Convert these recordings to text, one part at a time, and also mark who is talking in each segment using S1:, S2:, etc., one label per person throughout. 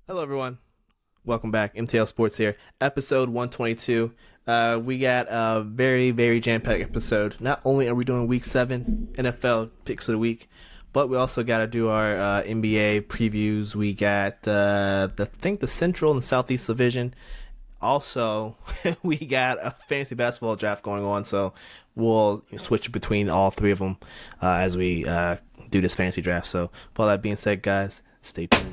S1: Hello, everyone. Welcome back. MTL Sports here. Episode 122. We got a very, very jam-packed episode. Not only are we doing Week 7 NFL Picks of the Week, but we also got to do our NBA previews. We got the Central and Southeast Division. Also, we got a fantasy basketball draft going on, so we'll switch between all three of them as we do this fantasy draft. So, with all that being said, guys, stay tuned.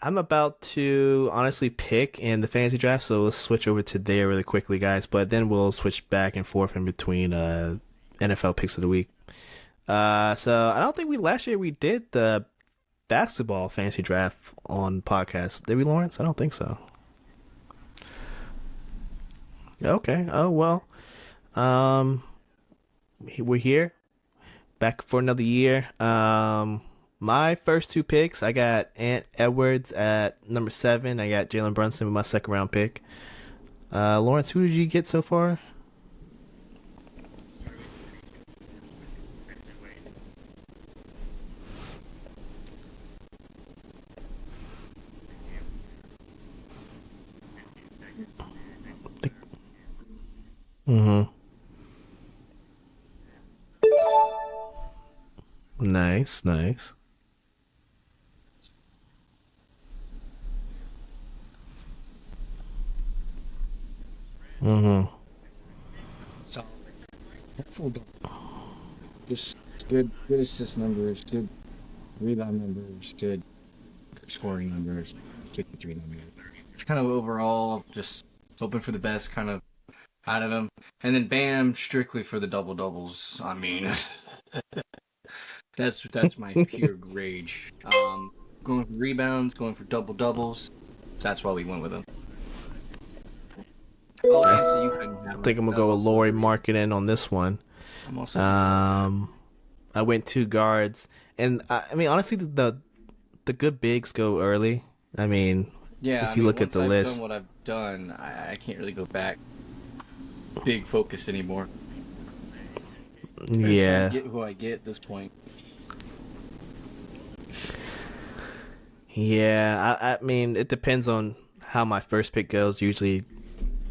S1: I'm about to honestly pick in the fantasy draft, so let's switch over to there really quickly, guys. But then we'll switch back and forth in between NFL picks of the week. So I don't think last year we did the basketball fantasy draft on podcast. Did we, Lawrence? I don't think so. Okay. Oh well. We're here, back for another year. My first two picks, I got Ant Edwards at number 7. I got Jalen Brunson with my second round pick. Lawrence, who did you get so far? Mm-hmm. Nice, nice. Mm-hmm.
S2: So just good assist numbers, good rebound numbers, good scoring numbers, 53 numbers. It's kind of overall just hoping for the best kind of out of him. And then Bam strictly for the double doubles. I mean, that's my pure rage. Going for rebounds, going for double doubles. That's why we went with him. Oh, so you couldn't
S1: I
S2: have
S1: think
S2: him.
S1: I'm gonna
S2: That's
S1: go with
S2: also
S1: Laurie
S2: three.
S1: Markkinen on this one.
S2: I'm also
S1: I went two guards, and I mean honestly, the good bigs go early. I mean,
S2: Yeah, I
S1: if you
S2: mean,
S1: look at
S2: once
S1: the
S2: I've done
S1: list,
S2: what I've done, I can't really go back big focus anymore. I just kind of
S1: yeah,
S2: get who I get at this point.
S1: yeah. I mean, it depends on how my first pick goes. Usually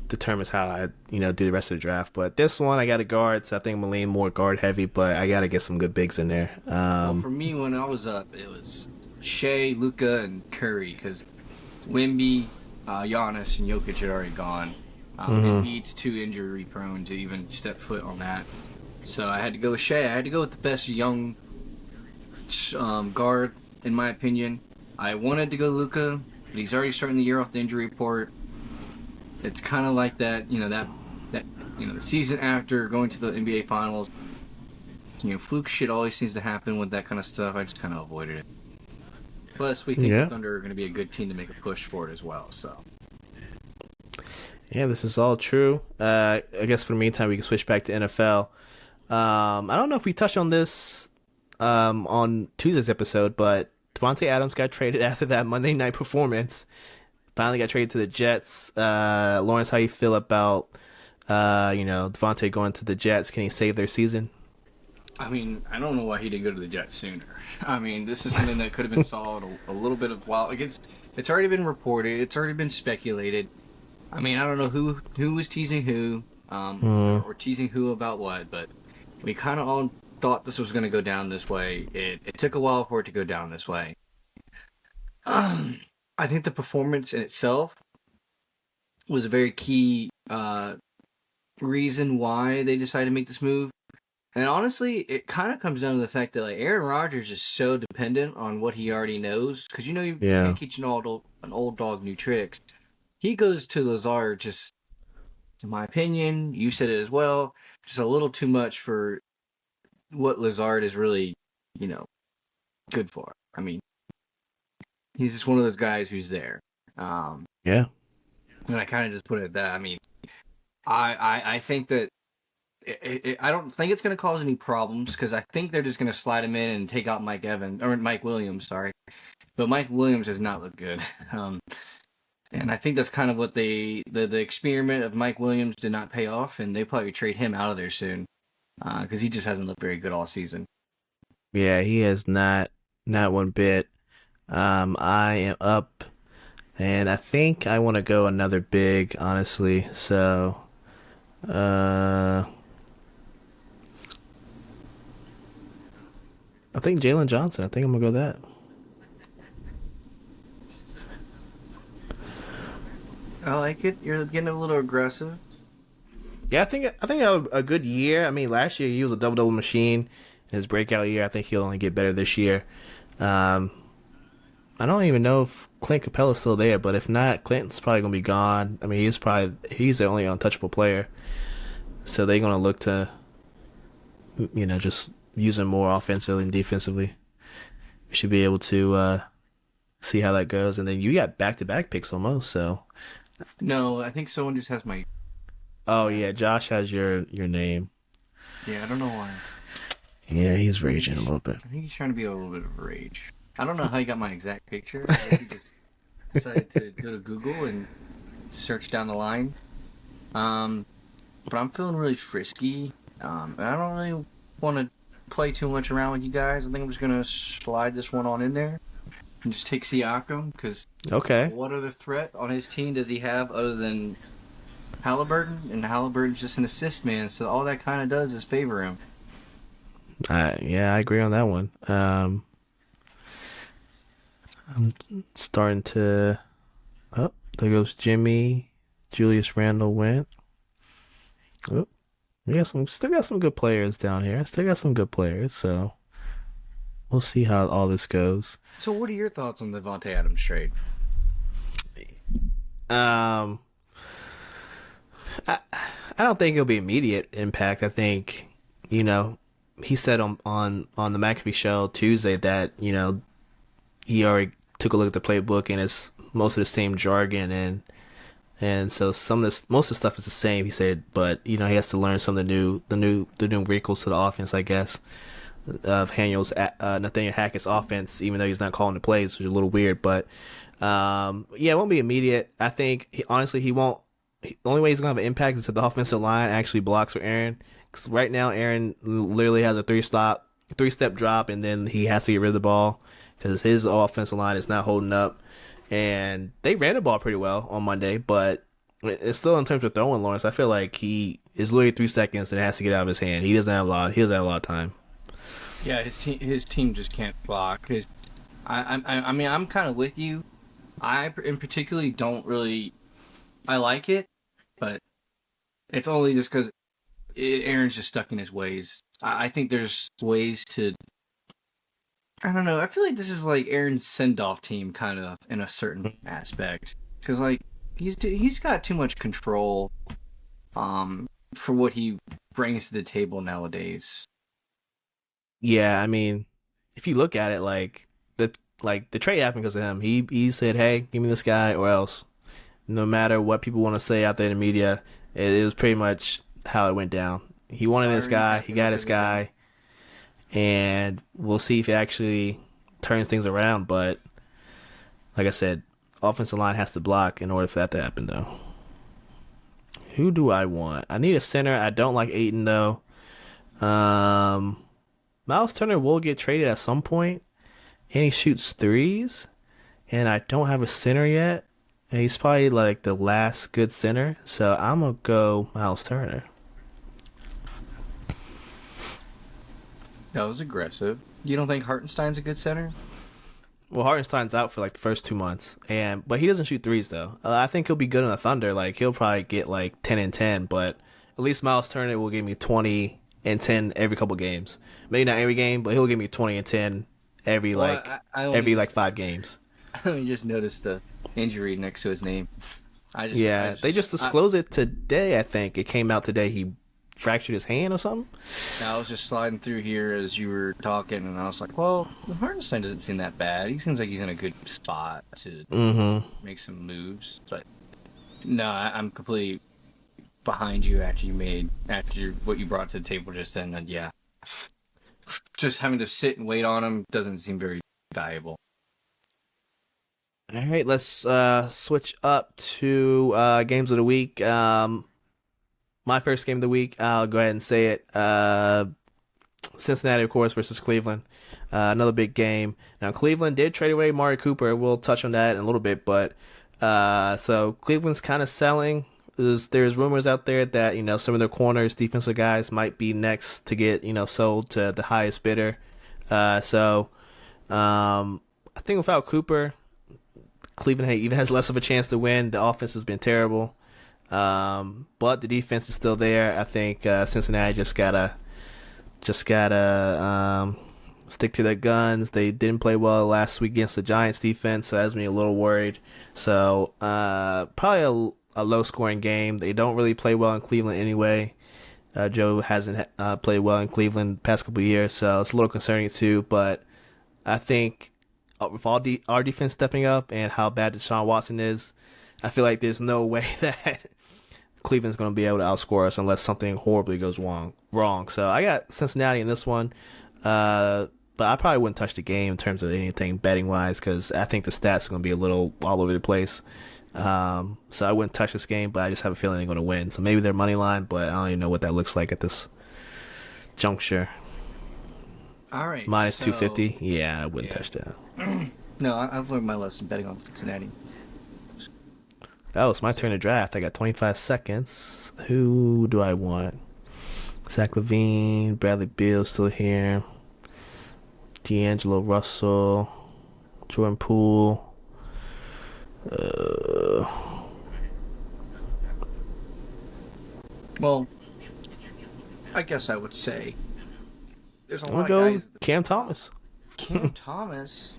S1: determines how I do the rest of the draft. But this one, I got a guard, so I think I'm gonna lean more guard heavy. But I gotta get some good bigs in there.
S2: Well, for me, when I was up, it was Shea, Luca, and Curry, because Wimby, Giannis, and Jokic had already gone. Embiid's too injury prone to even step foot on that. So I had to go with Shea. I had to go with the best young guard, in my opinion. I wanted to go Luca, but he's already starting the year off the injury report. It's kind of like that, the season after going to the NBA Finals. Fluke shit always seems to happen with that kind of stuff. I just kind of avoided it. Plus, we think the
S1: Yeah,
S2: Thunder are going to be a good team to make a push for it as well. So,
S1: yeah, this is all true. I guess for the meantime, we can switch back to NFL. I don't know if we touched on this on Tuesday's episode, but Davante Adams got traded after that Monday night performance. Finally got traded to the Jets. Lawrence, how you feel about Davante going to the Jets? Can he save their season?
S2: I mean, I don't know why he didn't go to the Jets sooner. I mean, this is something that could have been solved a little bit of while. Like it's already been reported. It's already been speculated. I mean, I don't know who was teasing who, or teasing who about what, but we kind of all thought this was going to go down this way. It took a while for it to go down this way. I think the performance in itself was a very key reason why they decided to make this move. And honestly, it kind of comes down to the fact that like Aaron Rodgers is so dependent on what he already knows, because you
S1: Yeah.
S2: can't teach an old dog new tricks. He goes to Lazard just, in my opinion, you said it as well, just a little too much for what Lazard is really, you know, good for. I mean, he's just one of those guys who's there.
S1: Yeah.
S2: And I kind of just put it at that. I mean, I think that I don't think it's going to cause any problems, because I think they're just going to slide him in and take out Mike Williams, sorry, but Mike Williams has not looked good. And I think that's kind of what the experiment of Mike Williams did not pay off, and they probably trade him out of there soon because he just hasn't looked very good all season.
S1: Yeah, he has not one bit. I am up, and I think I want to go another big, honestly. So, I think Jalen Johnson. I think I'm gonna go that.
S2: I like it. You're getting a little aggressive.
S1: Yeah, I think a good year. I mean, last year he was a double machine. In his breakout year, I think he'll only get better this year. Um, I don't even know if Clint Capella's still there, but if not, Clinton's probably gonna be gone. I mean, he's the only untouchable player, so they're gonna look to just use him more offensively and defensively. We should be able to see how that goes, and then you got back to back picks almost. So,
S2: No, I think someone just has my.
S1: oh yeah, Josh has your name.
S2: Yeah, I don't know why.
S1: Yeah, he's raging a little bit.
S2: I think he's trying to be a little bit of a rage. I don't know how he got my exact picture. I guess he just decided to go to Google and search down the line. But I'm feeling really frisky. I don't really want to play too much around with you guys. I think I'm just gonna slide this one on in there and just take Siakam because
S1: Okay.
S2: what other threat on his team does he have other than Halliburton? And Halliburton's just an assist man, so all that kind of does is favor him.
S1: Yeah, I agree on that one. I'm starting to. Oh, there goes Jimmy. Julius Randle went. Oh, still got some good players down here. Still got some good players, so we'll see how all this goes.
S2: So, what are your thoughts on the Davante Adams trade?
S1: Um, I I don't think it'll be immediate impact. I think he said on the McAfee show Tuesday that he already took a look at the playbook and it's most of the same jargon and so most of the stuff is the same. He said, but he has to learn some of the new wrinkles to the offense, I guess, of Nathaniel Hackett's offense, even though he's not calling the plays, which is a little weird. But yeah, it won't be immediate. I think honestly he won't. The only way he's gonna have an impact is if the offensive line actually blocks for Aaron. Because right now Aaron literally has a three-step drop, and then he has to get rid of the ball because his offensive line is not holding up. And they ran the ball pretty well on Monday, but it's still in terms of throwing Lawrence. I feel like he is literally 3 seconds and it has to get out of his hand. He doesn't have a lot. He doesn't have a lot of time.
S2: Yeah, his team just can't block. I mean, I'm kind of with you. I in particularly don't really. I like it, but it's only just because Aaron's just stuck in his ways. I think there's ways to. I don't know. I feel like this is like Aaron's send-off team, kind of in a certain aspect, because like he's got too much control, for what he brings to the table nowadays.
S1: Yeah, I mean, if you look at it, the trade happened because of him. He said, "Hey, give me this guy, or else." No matter what people want to say out there in the media, it was pretty much how it went down. He wanted this guy. He got this guy. And we'll see if it actually turns things around. But like I said, offensive line has to block in order for that to happen, though. Who do I want? I need a center. I don't like Ayton, though. Miles Turner will get traded at some point, and he shoots threes, and I don't have a center yet. And he's probably like the last good center, so I'm gonna go Miles Turner.
S2: That was aggressive. You don't think Hartenstein's a good center?
S1: Well, Hartenstein's out for like the first 2 months, but he doesn't shoot threes though. I think he'll be good in the Thunder. Like he'll probably get like 10 and 10, but at least Miles Turner will give me 20 and 10 every couple games. Maybe not every game, but he'll give me 20 and 10 every every 5 games.
S2: I only just noticed the injury next to his name.
S1: They just disclosed it today. I think it came out today. He fractured his hand or something.
S2: I was just sliding through here as you were talking, and I was like, "Well, Hartenstein doesn't seem that bad. He seems like he's in a good spot to make some moves." But no, I'm completely behind you after what you brought to the table just then. And yeah, just having to sit and wait on him doesn't seem very valuable.
S1: All right, let's switch up to games of the week. My first game of the week, I'll go ahead and say it. Cincinnati, of course, versus Cleveland. Another big game. Now, Cleveland did trade away Mari Cooper. We'll touch on that in a little bit, but so Cleveland's kind of selling. There's rumors out there that some of their corners, defensive guys, might be next to get sold to the highest bidder. So I think without Cooper, Cleveland even has less of a chance to win. The offense has been terrible, but the defense is still there. I think Cincinnati just gotta stick to their guns. They didn't play well last week against the Giants defense, so that has me a little worried. So probably a low scoring game. They don't really play well in Cleveland anyway. Joe hasn't played well in Cleveland the past couple of years, so it's a little concerning too. But I think with our defense stepping up and how bad Deshaun Watson is, I feel like there's no way that Cleveland's going to be able to outscore us unless something horribly goes wrong. So I got Cincinnati in this one, but I probably wouldn't touch the game in terms of anything betting wise because I think the stats are going to be a little all over the place. So I wouldn't touch this game, but I just have a feeling they're going to win. So maybe they're money line, but I don't even know what that looks like at this juncture.
S2: All right.
S1: Minus
S2: So
S1: 250. Yeah, I wouldn't touch that.
S2: no, I've learned my lesson betting on Cincinnati.
S1: Oh, it's my turn to draft. I got 25 seconds. Who do I want? Zach Levine, Bradley Beal still here. D'Angelo Russell, Jordan Poole.
S2: Well, I guess I would say there's a
S1: I'm
S2: lot
S1: gonna
S2: of
S1: go
S2: guys.
S1: Cam Thomas.
S2: Cam Thomas.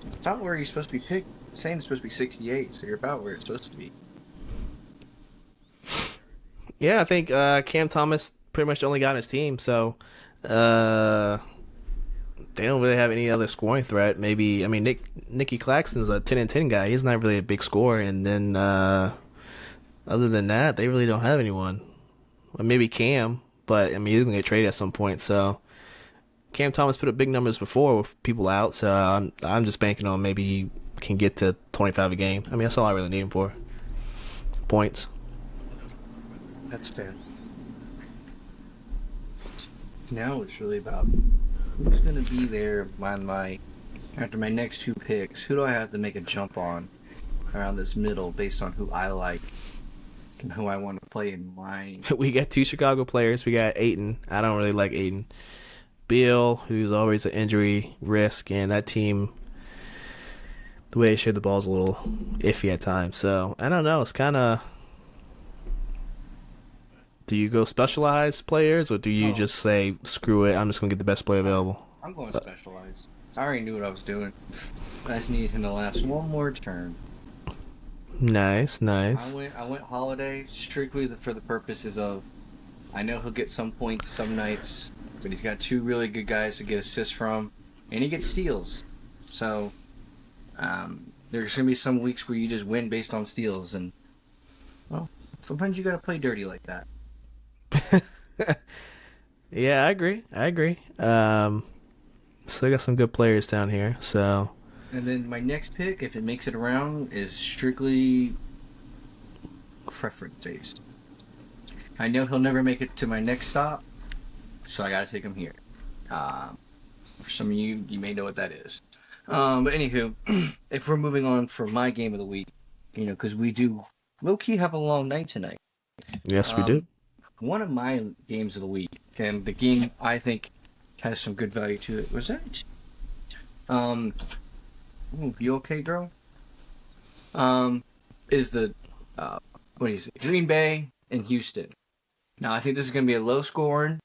S2: It's not where you're supposed to be picked. Saying it's supposed to be 68, so you're about where it's supposed to be.
S1: Yeah, I think Cam Thomas pretty much the only guy on his team, so they don't really have any other scoring threat. Maybe Nicky Claxton's a 10 and 10 guy. He's not really a big scorer, and then other than that, they really don't have anyone. Well, maybe Cam, but he's gonna get traded at some point. So Cam Thomas put up big numbers before with people out, so I'm just banking on maybe he can get to 25 a game. That's all I really need him for. Points.
S2: That's fair. Now it's really about who's going to be there after my next two picks. Who do I have to make a jump on around this middle based on who I like and who I want to play in my...
S1: We got two Chicago players. We got Ayton. I don't really like Ayton. Beal, who's always an injury risk, and that team, the way they share the ball is a little iffy at times. So I don't know. It's kind of. Do you go specialized players or do you just say screw it? I'm just gonna get the best player available.
S2: I'm going specialized. I already knew what I was doing. I just needed him to last one more turn.
S1: Nice.
S2: I went Holiday strictly for the purposes of I know he'll get some points some nights, but he's got two really good guys to get assists from, and he gets steals. So there's going to be some weeks where you just win based on steals, and well, sometimes you got to play dirty like that.
S1: Yeah, I agree. Still got some good players down here. So.
S2: And then my next pick, if it makes it around, is strictly preference based. I know he'll never make it to my next stop, so I got to take him here. For some of you, you may know what that is. But anywho, if we're moving on for my game of the week, because we do low-key have a long night tonight.
S1: Yes, we do.
S2: One of my games of the week, and the game I think has some good value to it, was that? You okay, girl? Is the Green Bay and Houston. Now I think this is going to be a low-scoring,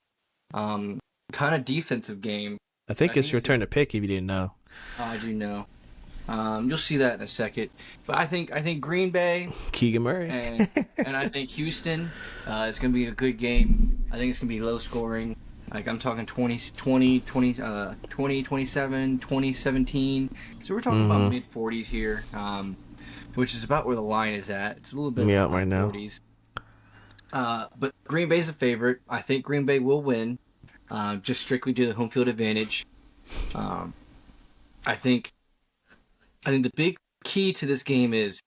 S2: kind of defensive game.
S1: I think it's your turn to pick if you didn't know.
S2: Oh, I do know. You'll see that in a second. But I think Green Bay,
S1: Keegan Murray,
S2: and I think Houston is going to be a good game. I think it's going to be low scoring. Like I'm talking 20, 27, 2017. So we're talking about mid 40s here, which is about where the line is at. It's a little bit
S1: right now.
S2: 40s. But Green Bay's a favorite. I think Green Bay will win, just strictly due to the home field advantage. I think the big key to this game is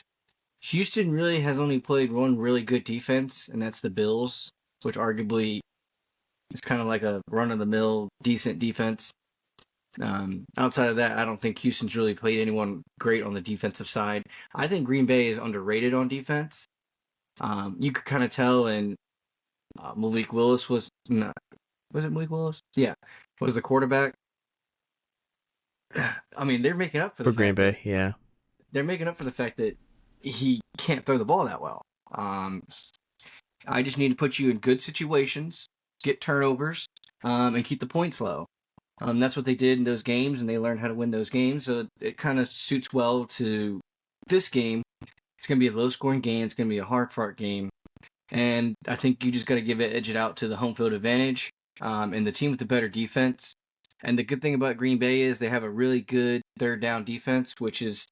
S2: Houston really has only played one really good defense, and that's the Bills, which arguably is kind of like a run-of-the-mill decent defense. Outside of that, I don't think Houston's really played anyone great on the defensive side. I think Green Bay is underrated on defense. You could kind of tell, and Malik Willis was not. Was it Malik Willis? Yeah, was the quarterback. I mean, they're making up for the
S1: Green
S2: fact
S1: Bay. Yeah,
S2: they're making up for the fact that he can't throw the ball that well. I just need to put you in good situations, get turnovers, and keep the points low. That's what they did in those games, and they learned how to win those games. So it kind of suits well to this game. It's going to be a low-scoring game. It's going to be a hard-fought game. And I think you just got to edge it out to the home field advantage and the team with the better defense. And the good thing about Green Bay is they have a really good third down defense, which is,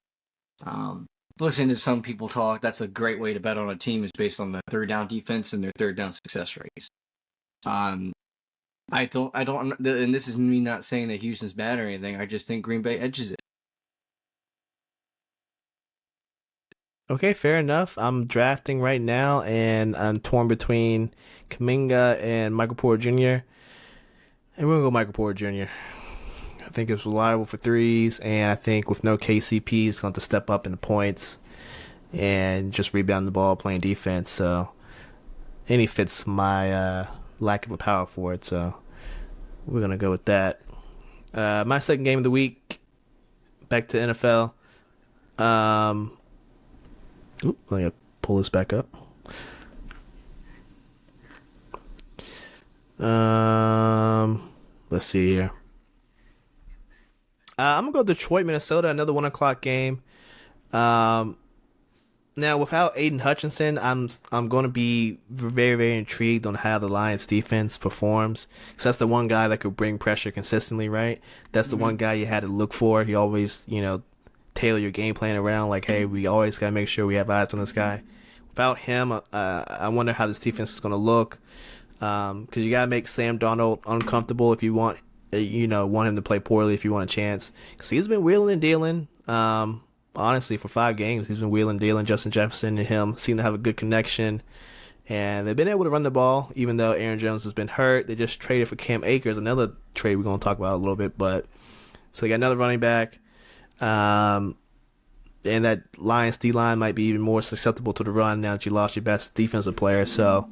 S2: listening to some people talk, that's a great way to bet on a team is based on the third down defense and their third down success rates. I don't, and this is me not saying that Houston's bad or anything. I just think Green Bay edges it.
S1: okay, fair enough. I'm drafting right now, and I'm torn between Kaminga and Michael Porter Jr. And we're gonna go Michael Porter Jr. I think it's reliable for threes, and I think with no KCP, he's going to step up in the points and just rebound the ball, playing defense. So, and he fits my lack of a power forward. So, we're gonna go with that. My second game of the week. Back to NFL. Let me pull this back up. Let's see here. I'm gonna go Detroit, Minnesota, another 1 o'clock game. Now without Aiden Hutchinson, I'm gonna be very, very intrigued on how the Lions defense performs, because that's the one guy that could bring pressure consistently, right? That's the one guy you had to look for. He always, tailor your game plan around, like, hey, we always gotta make sure we have eyes on this guy. Without him, I wonder how this defense is gonna look, because you gotta make Sam Darnold uncomfortable if you want him to play poorly if you want a chance, because he's been wheeling and dealing. Honestly, for 5 games, he's been wheeling and dealing. Justin Jefferson and him seem to have a good connection, and they've been able to run the ball even though Aaron Jones has been hurt. They just traded for Cam Akers, another trade we're going to talk about a little bit, but so they got another running back, and that Lions D-line might be even more susceptible to the run now that you lost your best defensive player. So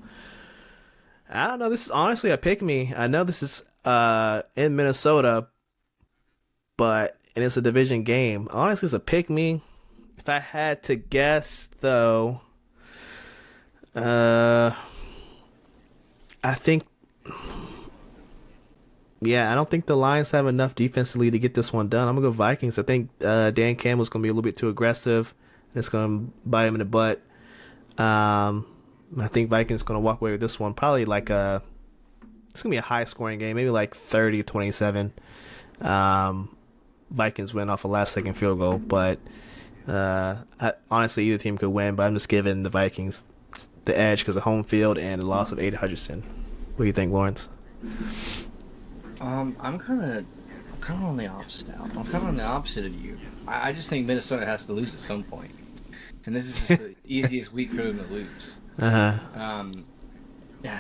S1: I don't know. This is honestly a pick me. I know this is in Minnesota, and it's a division game. Honestly, it's a pick me. If I had to guess, though, I think, I don't think the Lions have enough defensively to get this one done. I'm gonna go Vikings. I think Dan Campbell's gonna be a little bit too aggressive. It's gonna bite him in the butt. I think Vikings gonna walk away with this one. Probably like it's gonna be a high scoring game, maybe like 30-27. Vikings win off a last second field goal, but honestly, either team could win. But I'm just giving the Vikings the edge because of home field and the loss of Aiden Hutchinson. What do you think, Lawrence?
S2: I'm kind of on the opposite now. I'm kind of on the opposite of you. I just think Minnesota has to lose at some point, and this is just the easiest week for them to lose. Yeah,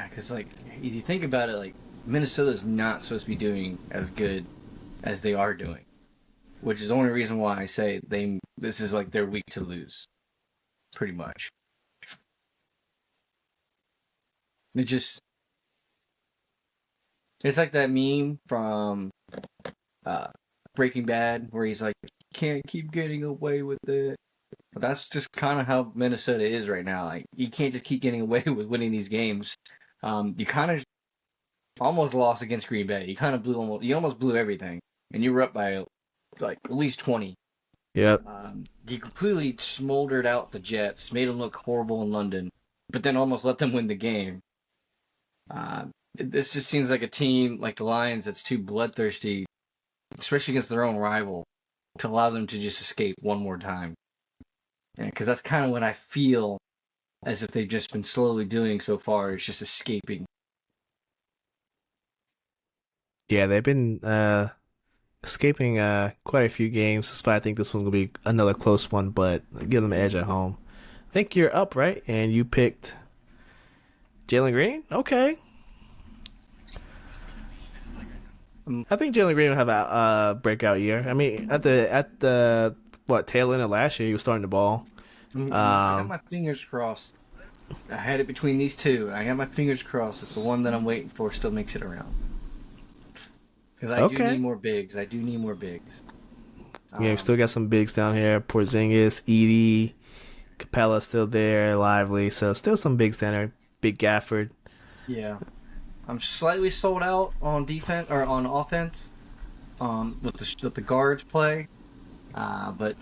S2: because if you think about it, Minnesota's not supposed to be doing as good as they are doing, which is the only reason why I say this is their week to lose, pretty much. It's like that meme from Breaking Bad where he's like, can't keep getting away with it. But that's just kind of how Minnesota is right now. You can't just keep getting away with winning these games. You kind of almost lost against Green Bay. You almost blew everything, and you were up by at least 20.
S1: Yep.
S2: You completely smoldered out the Jets, made them look horrible in London, but then almost let them win the game. This just seems like a team like the Lions that's too bloodthirsty, especially against their own rival, to allow them to just escape one more time. Because that's kind of what I feel as if they've just been slowly doing so far, is just escaping.
S1: Yeah, they've been kind escaping quite a few games. That's why I think this one's gonna be another close one, but give them an edge at home. I think you're up, right? And you picked Jalen Green. Okay,
S2: Um,
S1: I think Jalen Green will have a breakout year. I mean, at the what tail end of last year, he was starting the ball.
S2: I got
S1: Um,
S2: my fingers crossed. I had it between these two. I got my fingers crossed that the one that I'm waiting for still makes it around. Because I do need
S1: okay.
S2: more bigs. I do need more bigs.
S1: Yeah, we
S2: Um,
S1: still got some bigs down here. Porzingis, Edie, Capella's still there, Lively. So still some bigs down there. Big Gafford.
S2: yeah, I'm slightly sold out on defense or on offense. With the guards play, but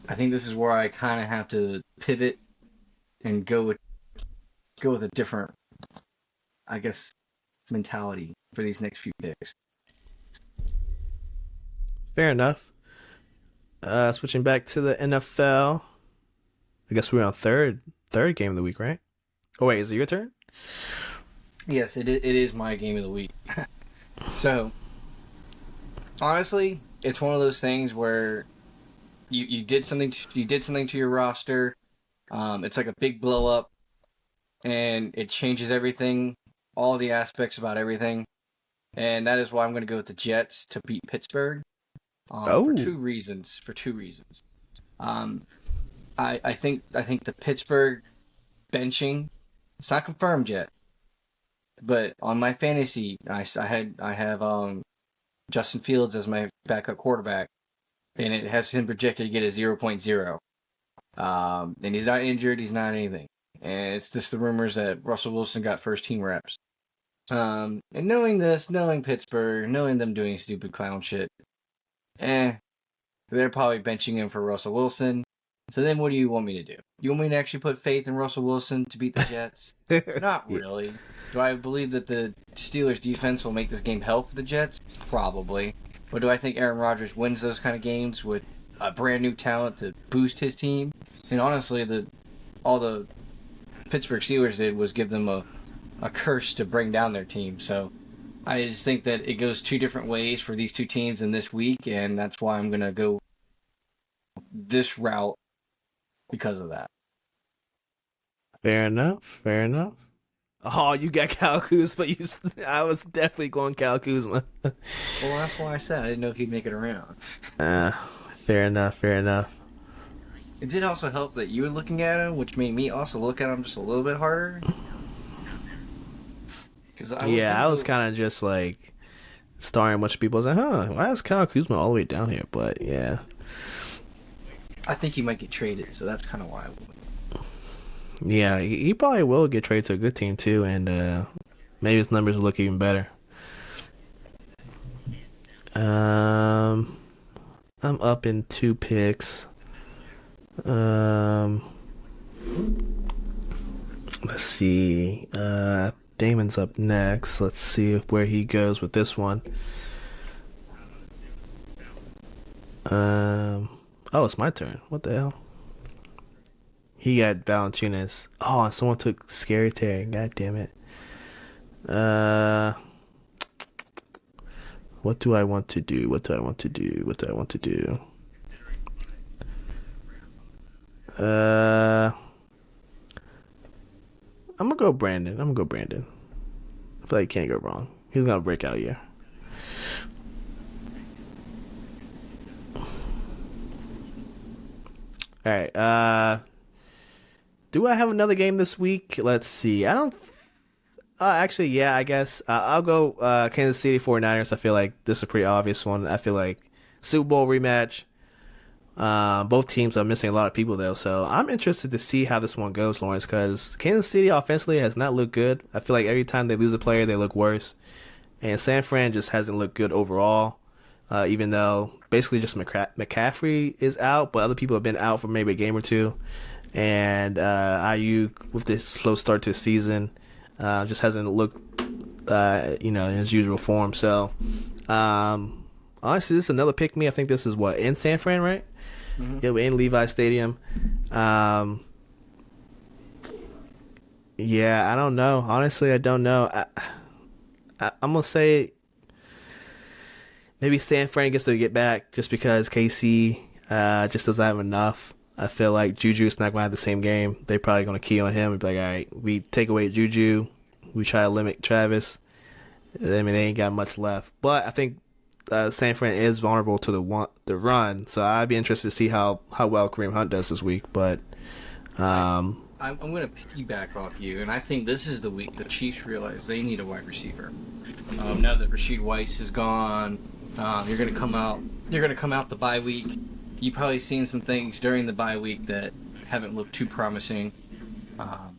S2: I think this is where I kind of have to pivot and go with a different, I guess, mentality for these next few picks.
S1: Fair enough. Switching back to the NFL. I guess we're on third game of the week, right? Oh wait, is it your turn?
S2: Yes, it is my game of the week. So honestly, it's one of those things where you did something to your roster. It's like a big blow up, and it changes everything, all the aspects about everything, and that is why I'm going to go with the Jets to beat Pittsburgh. For
S1: Oh,
S2: two reasons. For two reasons. Um, I think the Pittsburgh benching, it's not confirmed yet, but on my fantasy, I have Justin Fields as my backup quarterback, and it has him projected to get a 0.0. And he's not injured, he's not anything, and it's just the rumors that Russell Wilson got first team reps. And knowing this, knowing Pittsburgh, knowing them doing stupid clown shit, eh, they're probably benching him for Russell Wilson. So then what do you want me to do? You want me to actually put faith in Russell Wilson to beat the Jets? Not
S1: yeah.
S2: really. Do I believe that the Steelers defense will make this game hell for the Jets? Probably. But do I think Aaron Rodgers wins those kind of games with a brand new talent to boost his team? And honestly, all the Pittsburgh Steelers did was give them a curse to bring down their team. So I just think that it goes two different ways for these two teams in this week, and that's why I'm going to go this route because of that.
S1: Fair enough. Fair enough. Oh, you got Cal Kuzma. I was definitely going Cal Kuzma.
S2: Well, that's why I said I didn't know if he'd make it around.
S1: uh, Fair enough. Fair enough.
S2: It did also help that you were looking at him, which made me also look at him just a little bit harder. Because I was
S1: Yeah,
S2: gonna
S1: I was
S2: go.
S1: kind of just like starring a bunch of people. I was like, huh, why is Kyle Kuzma all the way down here? But yeah,
S2: I think he might get traded, so that's kind of why I went.
S1: yeah, he probably will get traded to a good team too, and maybe his numbers will look even better. Um, I'm up in two picks. Um, let's see. Damon's up next. Let's see where he goes with this one. Um, oh, it's my turn. What the hell? He got Valanciunas. Oh, and someone took Scary Terry. God damn it. Uh, what do I want to do? What do I want to do? What do I want to do? Uh, I'm gonna go Brandon. I'm gonna go Brandon. I feel like you can't go wrong. He's gonna break out here. All right. Do I have another game this week? Let's see. I don't. Actually, yeah. I guess I'll go Kansas City 49ers. I feel like this is a pretty obvious one. I feel like Super Bowl rematch. Both teams are missing a lot of people though, so I'm interested to see how this one goes, Lawrence. Because Kansas City offensively has not looked good. I feel like every time they lose a player, they look worse, and San Fran just hasn't looked good overall. Even though basically just McCaffrey is out, but other people have been out for maybe a game or two, and IU with this slow start to the season just hasn't looked in his usual form. So honestly, this is another pick me. I think this is what in San Fran, right?
S2: Mm-hmm.
S1: Yeah, in Levi Stadium. Yeah, I don't know. Honestly, I don't know. I'm gonna say maybe San Fran gets to get back just because KC just doesn't have enough. I feel like Juju's not going to have the same game. They're probably going to key on him and be like, all right, we take away Juju. We try to limit Travis. I mean, they ain't got much left. But I think San Fran is vulnerable to the run. So I'd be interested to see how well Kareem Hunt does this week. But
S2: I'm going to piggyback off you, and I think this is the week the Chiefs realize they need a wide receiver. Now that Rashid Weiss is gone, you're going to come out. You're going to come out the bye week. You've probably seen some things during the bye week that haven't looked too promising. I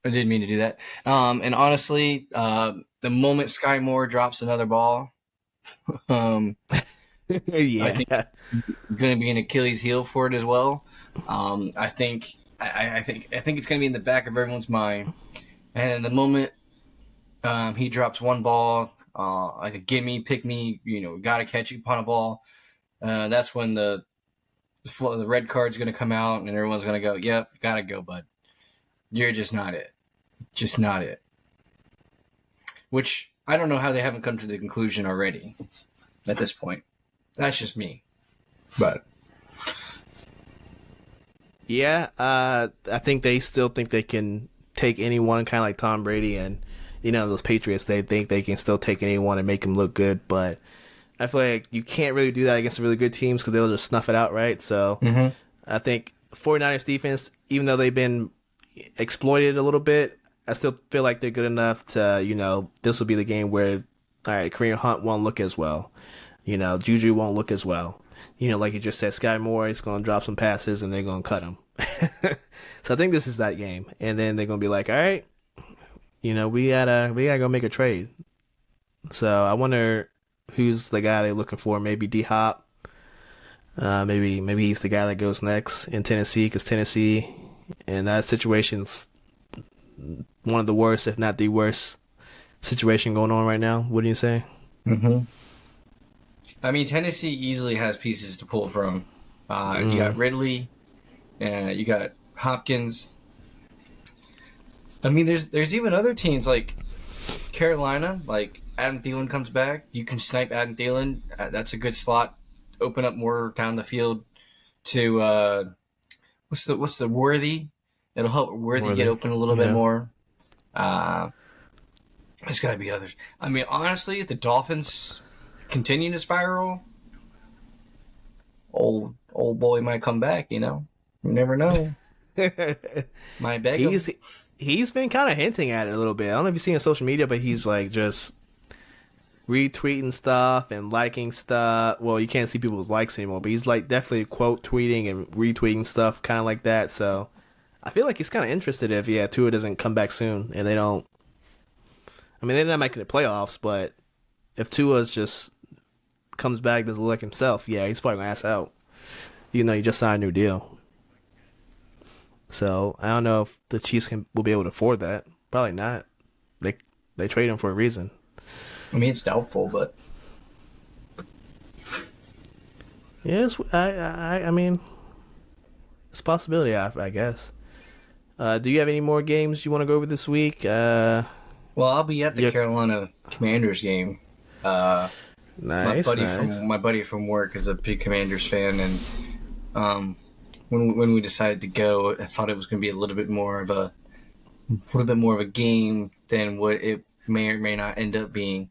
S2: didn't mean to do that. And honestly, the moment Sky Moore drops another ball,
S1: yeah,
S2: I think it's going to be an Achilles heel for it as well. I think it's going to be in the back of everyone's mind. And the moment he drops one ball, like a gimme, pick me, got to catch you upon a ball, that's when the red card's going to come out and everyone's going to go, yep, got to go, bud. You're just not it. Just not it. Which I don't know how they haven't come to the conclusion already at this point. That's just me. But
S1: yeah, I think they still think they can take anyone, kind of like Tom Brady and those Patriots. They think they can still take anyone and make them look good, but I feel like you can't really do that against really good teams because they'll just snuff it out, right? So I think 49ers defense, even though they've been exploited a little bit, I still feel like they're good enough to, this will be the game where, all right, Kareem Hunt won't look as well. Juju won't look as well. Like you just said, Sky Moore is going to drop some passes and they're going to cut him. So I think this is that game. And then they're going to be like, all right, we gotta go make a trade. So I wonder who's the guy they're looking for. Maybe D-Hop. Maybe he's the guy that goes next in Tennessee, because Tennessee in that situation's one of the worst, if not the worst situation going on right now. What do you say?
S2: I mean, Tennessee easily has pieces to pull from. You got Ridley, you got Hopkins. I mean, there's even other teams like Carolina, like Adam Thielen comes back. You can snipe Adam Thielen. That's a good slot. Open up more down the field to what's the Worthy? It'll help Worthy get open a little bit more. There's got to be others. I mean, honestly, if the Dolphins continue to spiral, old boy might come back. You never know. Might beg him.
S1: He's been kind of hinting at it a little bit. I don't know if you've seen it on social media, but he's like just retweeting stuff and liking stuff. Well, you can't see people's likes anymore, but he's like definitely quote tweeting and retweeting stuff, kind of like that. So I feel like he's kind of interested if Tua doesn't come back soon, and they don't. I mean, they're not making the playoffs, but if Tua just comes back, doesn't look like himself, he's probably gonna ass out. You just signed a new deal. So I don't know if the Chiefs will be able to afford that. Probably not. They trade him for a reason.
S2: I mean, it's doubtful, but
S1: yes, I mean, it's a possibility. I guess. Do you have any more games you want to go over this week?
S2: Well, I'll be at the Carolina Commanders game.
S1: Nice.
S2: My buddy from work is a big Commanders fan, and when we decided to go, I thought it was going to be a little bit more of a game than what it may or may not end up being.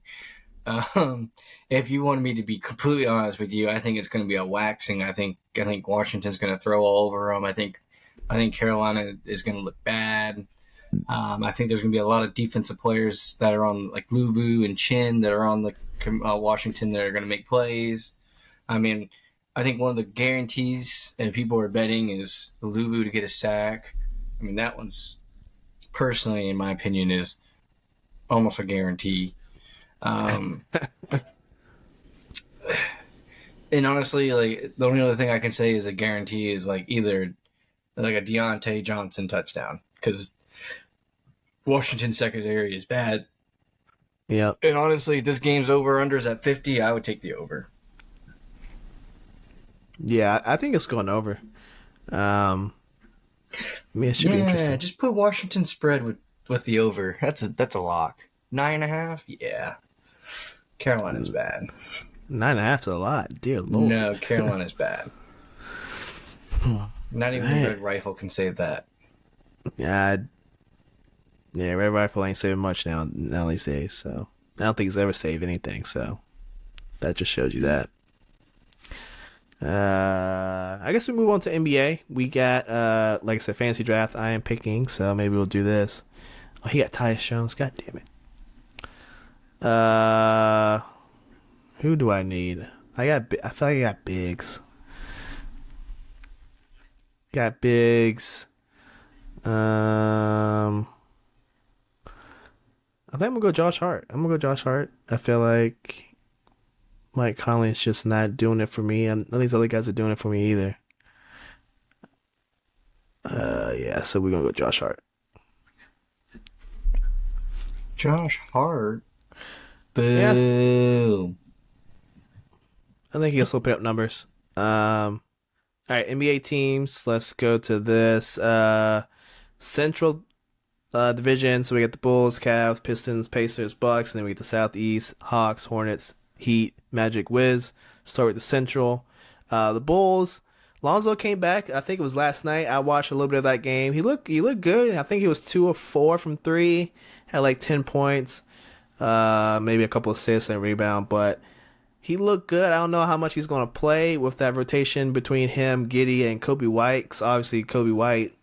S2: If you wanted me to be completely honest with you, I think it's going to be a waxing. I think Washington's going to throw all over them. I think Carolina is going to look bad. I think there's going to be a lot of defensive players that are on, like Luvu and Chin, that are on the Washington, that are going to make plays. I mean, I think one of the guarantees, and people are betting, is Luvu to get a sack. I mean, that one's, personally, in my opinion, is almost a guarantee. And honestly, like, the only other thing I can say is a guarantee is like either like a Deontay Johnson touchdown, because Washington's secondary is bad.
S1: Yeah.
S2: And honestly, if this game's over-unders at 50, I would take the over.
S1: Yeah, I think it's going over. I mean, it should be
S2: Yeah,
S1: interesting.
S2: just put Washington spread with the over. That's a lock. 9.5. Yeah, Carolina's bad.
S1: 9.5 is a lot, dear lord.
S2: No, Carolina's bad. Not even the
S1: Alright.
S2: Red Rifle can save that.
S1: Yeah, yeah, Red Rifle ain't saving much now these days. So I don't think he's ever saved anything. So that just shows you that. I guess we move on to NBA. We got like I said, fantasy draft. I am picking, so maybe we'll do this. Oh, he got Tyus Jones. God damn it. Who do I need? I feel like I got bigs. Got bigs. I think I'm gonna go Josh Hart. I feel like Mike Conley's just not doing it for me, and none of these other guys are doing it for me either. Yeah, so we're gonna go Josh Hart.
S2: Josh Hart.
S1: Yes,
S2: Boo.
S1: I think he'll still put up numbers. All right, NBA teams. Let's go to this Central division. So we got the Bulls, Cavs, Pistons, Pacers, Bucks, and then we get the Southeast: Hawks, Hornets, Heat, Magic, Wiz. Start with the Central. The Bulls. Lonzo came back. I think it was last night. I watched a little bit of that game. He looked good. I think he was 2 of 4 from three. Had like 10 points, maybe a couple assists and rebound, but he looked good. I don't know how much he's going to play with that rotation between him, Giddy, and Kobe White. 'Cause obviously, Kobe White,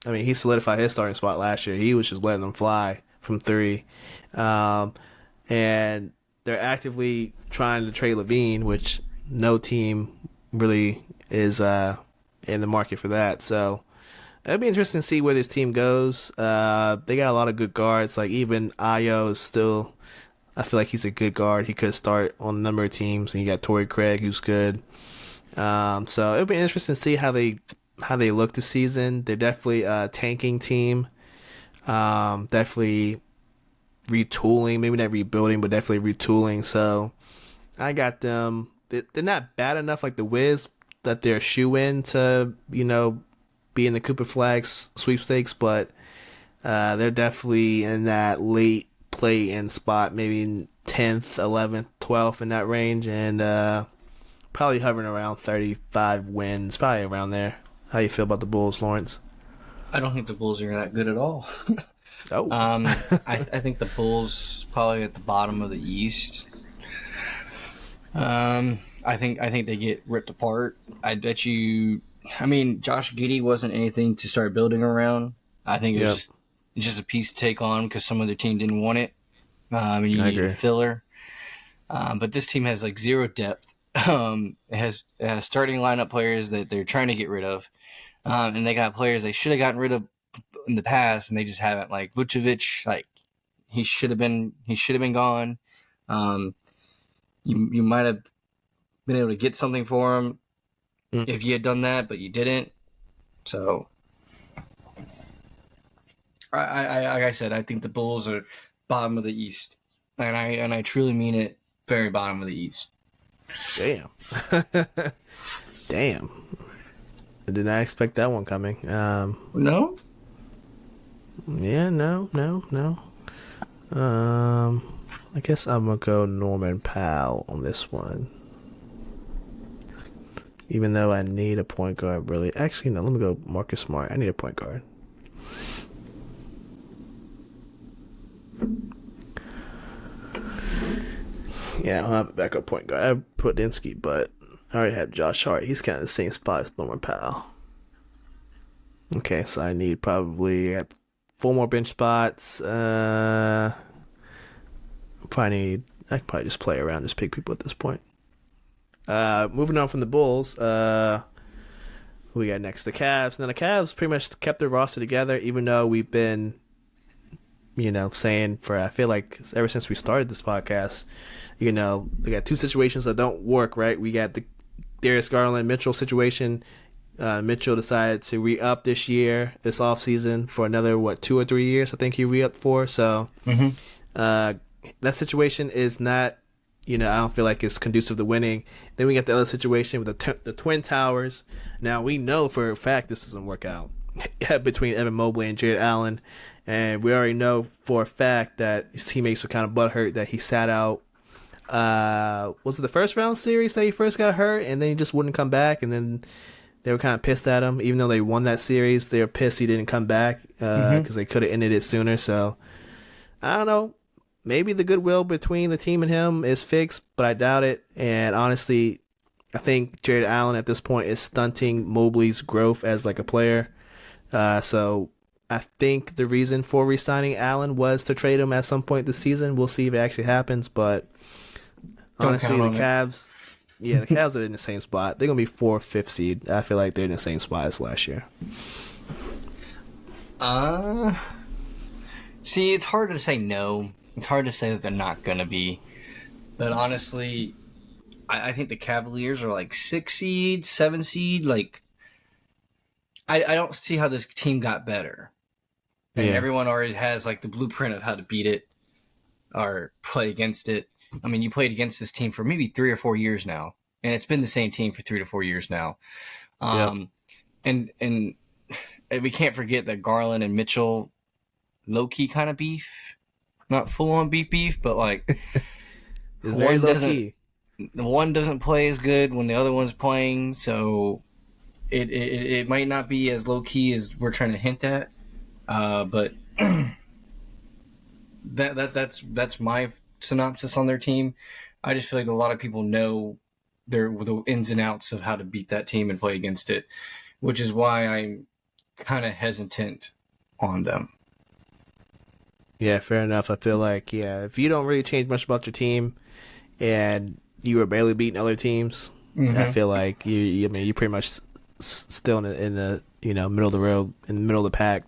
S1: I mean, he solidified his starting spot last year. He was just letting them fly from three. Um, and they're actively trying to trade Levine, which no team really is in the market for that. So it'll be interesting to see where this team goes. They got a lot of good guards. Like even Ayo is still, I feel like he's a good guard. He could start on a number of teams. And you got Torrey Craig, who's good. So it'll be interesting to see how they look this season. They're definitely a tanking team. Definitely retooling, maybe not rebuilding, but definitely retooling. So I got them. They're not bad enough like the Wiz that they're a shoe in to be in the Cooper Flags sweepstakes, but they're definitely in that late play in spot, maybe 10th, 11th, 12th in that range, and probably hovering around 35 wins, probably around there. How you feel about the Bulls, Lawrence?
S2: I don't think the Bulls are that good at all.
S1: Oh,
S2: I think the Bulls probably at the bottom of the East. I think they get ripped apart. I bet you. I mean, Josh Giddey wasn't anything to start building around. I think it was just a piece to take on because some other team didn't want it. And you need a filler. But this team has like zero depth. It has starting lineup players that they're trying to get rid of, and they got players they should have gotten rid of in the past, and they just haven't. Like Vucevic, like he should have been gone. You might have been able to get something for him if you had done that, but you didn't. So, I like I said, I think the Bulls are bottom of the East, and I truly mean it, very bottom of the East.
S1: damn. Damn. I did not expect that one coming.
S2: No?
S1: Yeah, no. I guess I'm gonna go Norman Powell on this one. Even though I need a point guard, really. Actually, no, let me go Marcus Smart. I need a point guard. Yeah, I don't have a backup point guard. I put Dembski, but I already have Josh Hart. He's kind of the same spot as Norman Powell. Okay, so I need probably 4 more bench spots. I could probably just play around, just pick people at this point. Moving on from the Bulls, who we got next? The Cavs. Now the Cavs pretty much kept their roster together, even though we've been, saying I feel like ever since we started this podcast, they got 2 situations that don't work, right? We got the Darius Garland Mitchell situation. Mitchell decided to re-up this offseason for another 2 or 3 years. I think he re-upped for. So that situation is not, I don't feel like it's conducive to winning. Then we got the other situation with the Twin Towers. Now we know for a fact this doesn't work out. between Evan Mobley and Jared Allen. And we already know for a fact that his teammates were kind of butthurt that he sat out. Was it the first round series that he first got hurt and then he just wouldn't come back? And then they were kind of pissed at him. Even though they won that series, they were pissed he didn't come back because they could have ended it sooner. So, I don't know. Maybe the goodwill between the team and him is fixed, but I doubt it. And honestly, I think Jared Allen at this point is stunting Mobley's growth as like a player. So I think the reason for re-signing Allen was to trade him at some point this season. We'll see if it actually happens, but honestly, the Cavs, the Cavs are in the same spot. They're gonna be 4th, 5th seed. I feel like they're in the same spot as last year.
S2: See, it's hard to say no. It's hard to say that they're not gonna be, but honestly, I think the Cavaliers are like 6 seed, 7 seed. Like, I don't see how this team got better. And everyone already has like the blueprint of how to beat it or play against it. I mean, you played against this team for maybe 3 or 4 years now, and it's been the same team for 3 to 4 years now. And we can't forget that Garland and Mitchell, low key kind of beef, not full on beef, but like one doesn't play as good when the other one's playing, so it might not be as low key as we're trying to hint at. But that's my synopsis on their team. I just feel like a lot of people know the ins and outs of how to beat that team and play against it, which is why I'm kind of hesitant on them.
S1: Yeah, fair enough. I feel like, if you don't really change much about your team and you were barely beating other teams, I feel like you're pretty much still in the middle of the road, in the middle of the pack.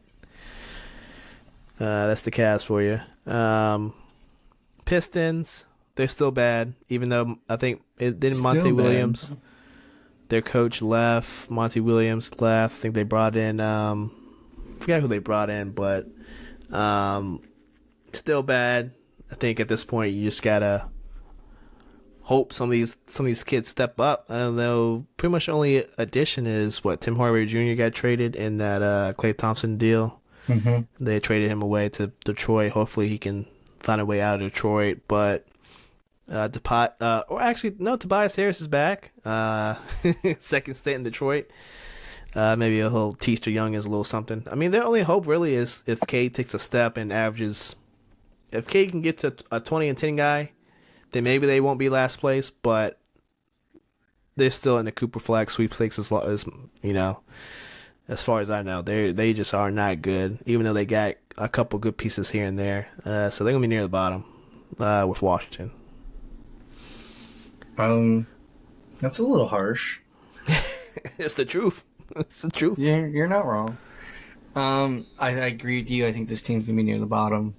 S1: That's the Cavs for you. Pistons, they're still bad, even though I think Monty Williams, their coach, left. Monty Williams left. I think they brought in I forgot who they brought in, but still bad. I think at this point you just gotta hope some of these kids step up. I don't know. Pretty much the only addition is Tim Hardaway Jr. got traded in that Klay Thompson deal. They traded him away to Detroit. Hopefully he can find a way out of Detroit. But Tobias Harris is back. Second stint in Detroit. Maybe he'll teach the young as a little something. I mean, their only hope really is if Cade takes a step and averages. If Cade can get to a 20-10 guy, then maybe they won't be last place. But they're still in the Cooper Flag sweepstakes as far as I know. They just are not good, even though they got a couple good pieces here and there. So they're gonna be near the bottom with Washington.
S2: That's a little harsh.
S1: It's the truth. It's the truth.
S2: You're not wrong. I agree with you. I think this team's gonna be near the bottom.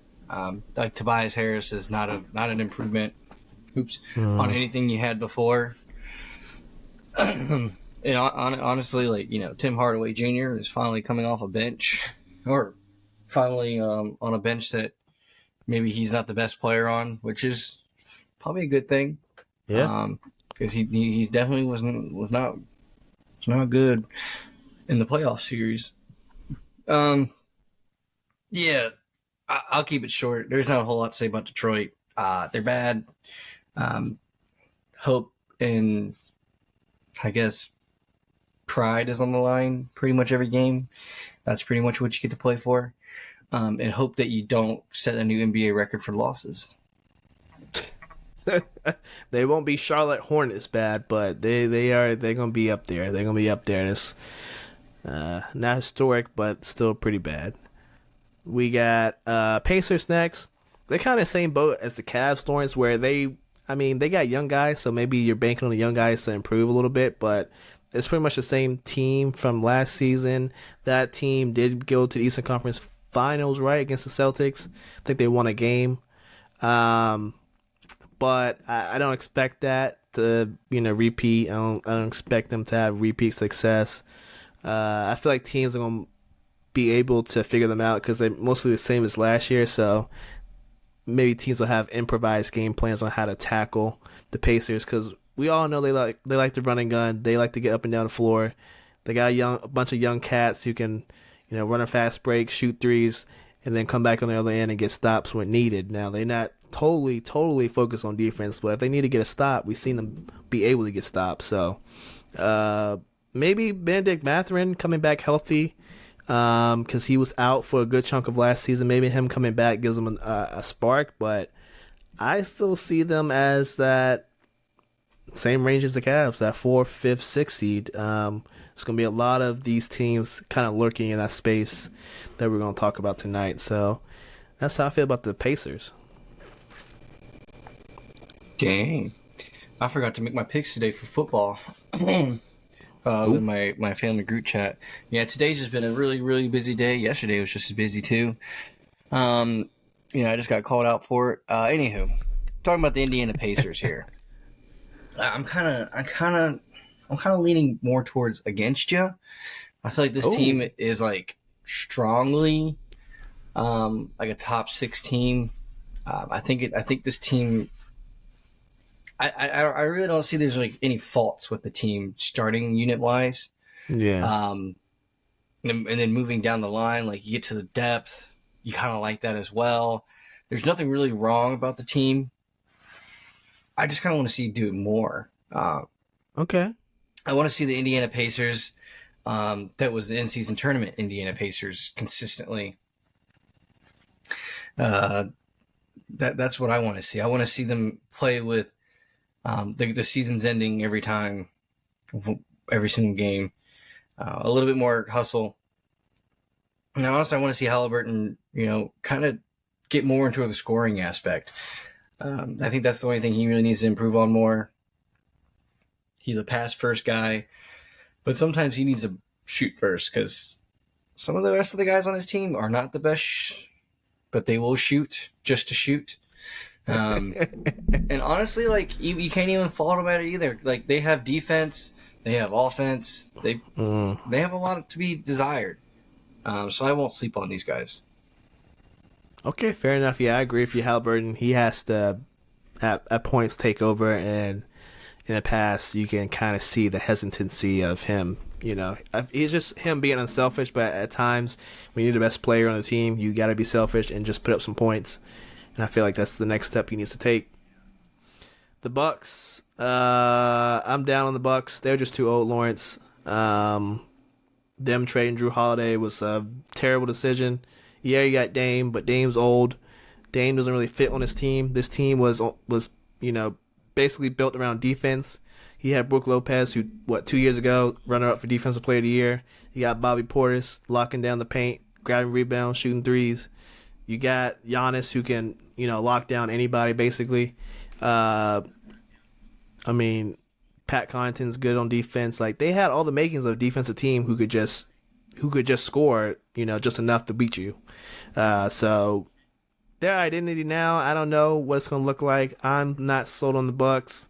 S2: Like Tobias Harris is not an improvement. On anything you had before. And honestly, Tim Hardaway Jr. is finally coming off a bench, or finally on a bench that maybe he's not the best player on, which is probably a good thing.
S1: Yeah.
S2: Because he definitely was not good in the playoff series. Yeah, I'll keep it short. There's not a whole lot to say about Detroit. They're bad. Hope and I guess pride is on the line pretty much every game. That's pretty much what you get to play for. And hope that you don't set a new NBA record for losses.
S1: They won't be Charlotte Hornets bad, but they're gonna be up there. They're gonna be up there. It's not historic, but still pretty bad. We got Pacers next. They're kind of the same boat as the Cavs, Lawrence, where they got young guys, so maybe you're banking on the young guys to improve a little bit, but it's pretty much the same team from last season. That team did go to the Eastern Conference Finals, right, against the Celtics. I think they won a game. But I don't expect that to, repeat. I don't expect them to have repeat success. I feel like teams are going to be able to figure them out because they're mostly the same as last year, so maybe teams will have improvised game plans on how to tackle the Pacers because we all know they like to run and gun. They like to get up and down the floor. They got a bunch of young cats who can, run a fast break, shoot threes, and then come back on the other end and get stops when needed. Now they're not totally focused on defense, but if they need to get a stop, we've seen them be able to get stops. So maybe Benedict Mathurin coming back healthy, because he was out for a good chunk of last season. Maybe him coming back gives them a spark, but I still see them as that same range as the Cavs, that 4th, 5th, 6th seed. It's going to be a lot of these teams kind of lurking in that space that we're going to talk about tonight. So that's how I feel about the Pacers.
S2: Dang. I forgot to make my picks today for football. With my family group chat. Yeah, today's just been a really, really busy day. Yesterday was just as busy too. I just got called out for it. Anywho, talking about the Indiana Pacers here. I'm kind of leaning more towards against you. I feel like this team is like strongly, like a top 6 team. I think this team. I really don't see there's like any faults with the team starting unit wise.
S1: Yeah.
S2: And then moving down the line, like you get to the depth, you kind of like that as well. There's nothing really wrong about the team. I just kind of want to see you do it more.
S1: Okay.
S2: I want to see the Indiana Pacers, that was the in-season tournament Indiana Pacers consistently. That's what I want to see. I want to see them play with the season's ending every time, every single game. A little bit more hustle. And also, I want to see Halliburton, kind of get more into the scoring aspect. I think that's the only thing he really needs to improve on more. He's a pass first guy, but sometimes he needs to shoot first because some of the rest of the guys on his team are not the best, but they will shoot just to shoot. And honestly, like you can't even fault them at it either. Like they have defense, they have offense, they have a lot to be desired. So I won't sleep on these guys.
S1: Okay, fair enough. Yeah, I agree with you, Halliburton. He has to, at points, take over, and in the past, you can kind of see the hesitancy of him. He's just him being unselfish, but at times, when you're the best player on the team, you got to be selfish and just put up some points. And I feel like that's the next step he needs to take. The Bucks, I'm down on the Bucks. They're just too old, Lawrence. Them trading Drew Holiday was a terrible decision. Yeah, you got Dame, but Dame's old. Dame doesn't really fit on his team. This team was basically built around defense. He had Brook Lopez, who 2 years ago runner-up for Defensive Player of the Year. You got Bobby Portis locking down the paint, grabbing rebounds, shooting threes. You got Giannis, who can lock down anybody basically. Pat Connaughton's good on defense. Like they had all the makings of a defensive team who could just score, just enough to beat you. So their identity now, I don't know what it's going to look like. I'm not sold on the Bucks.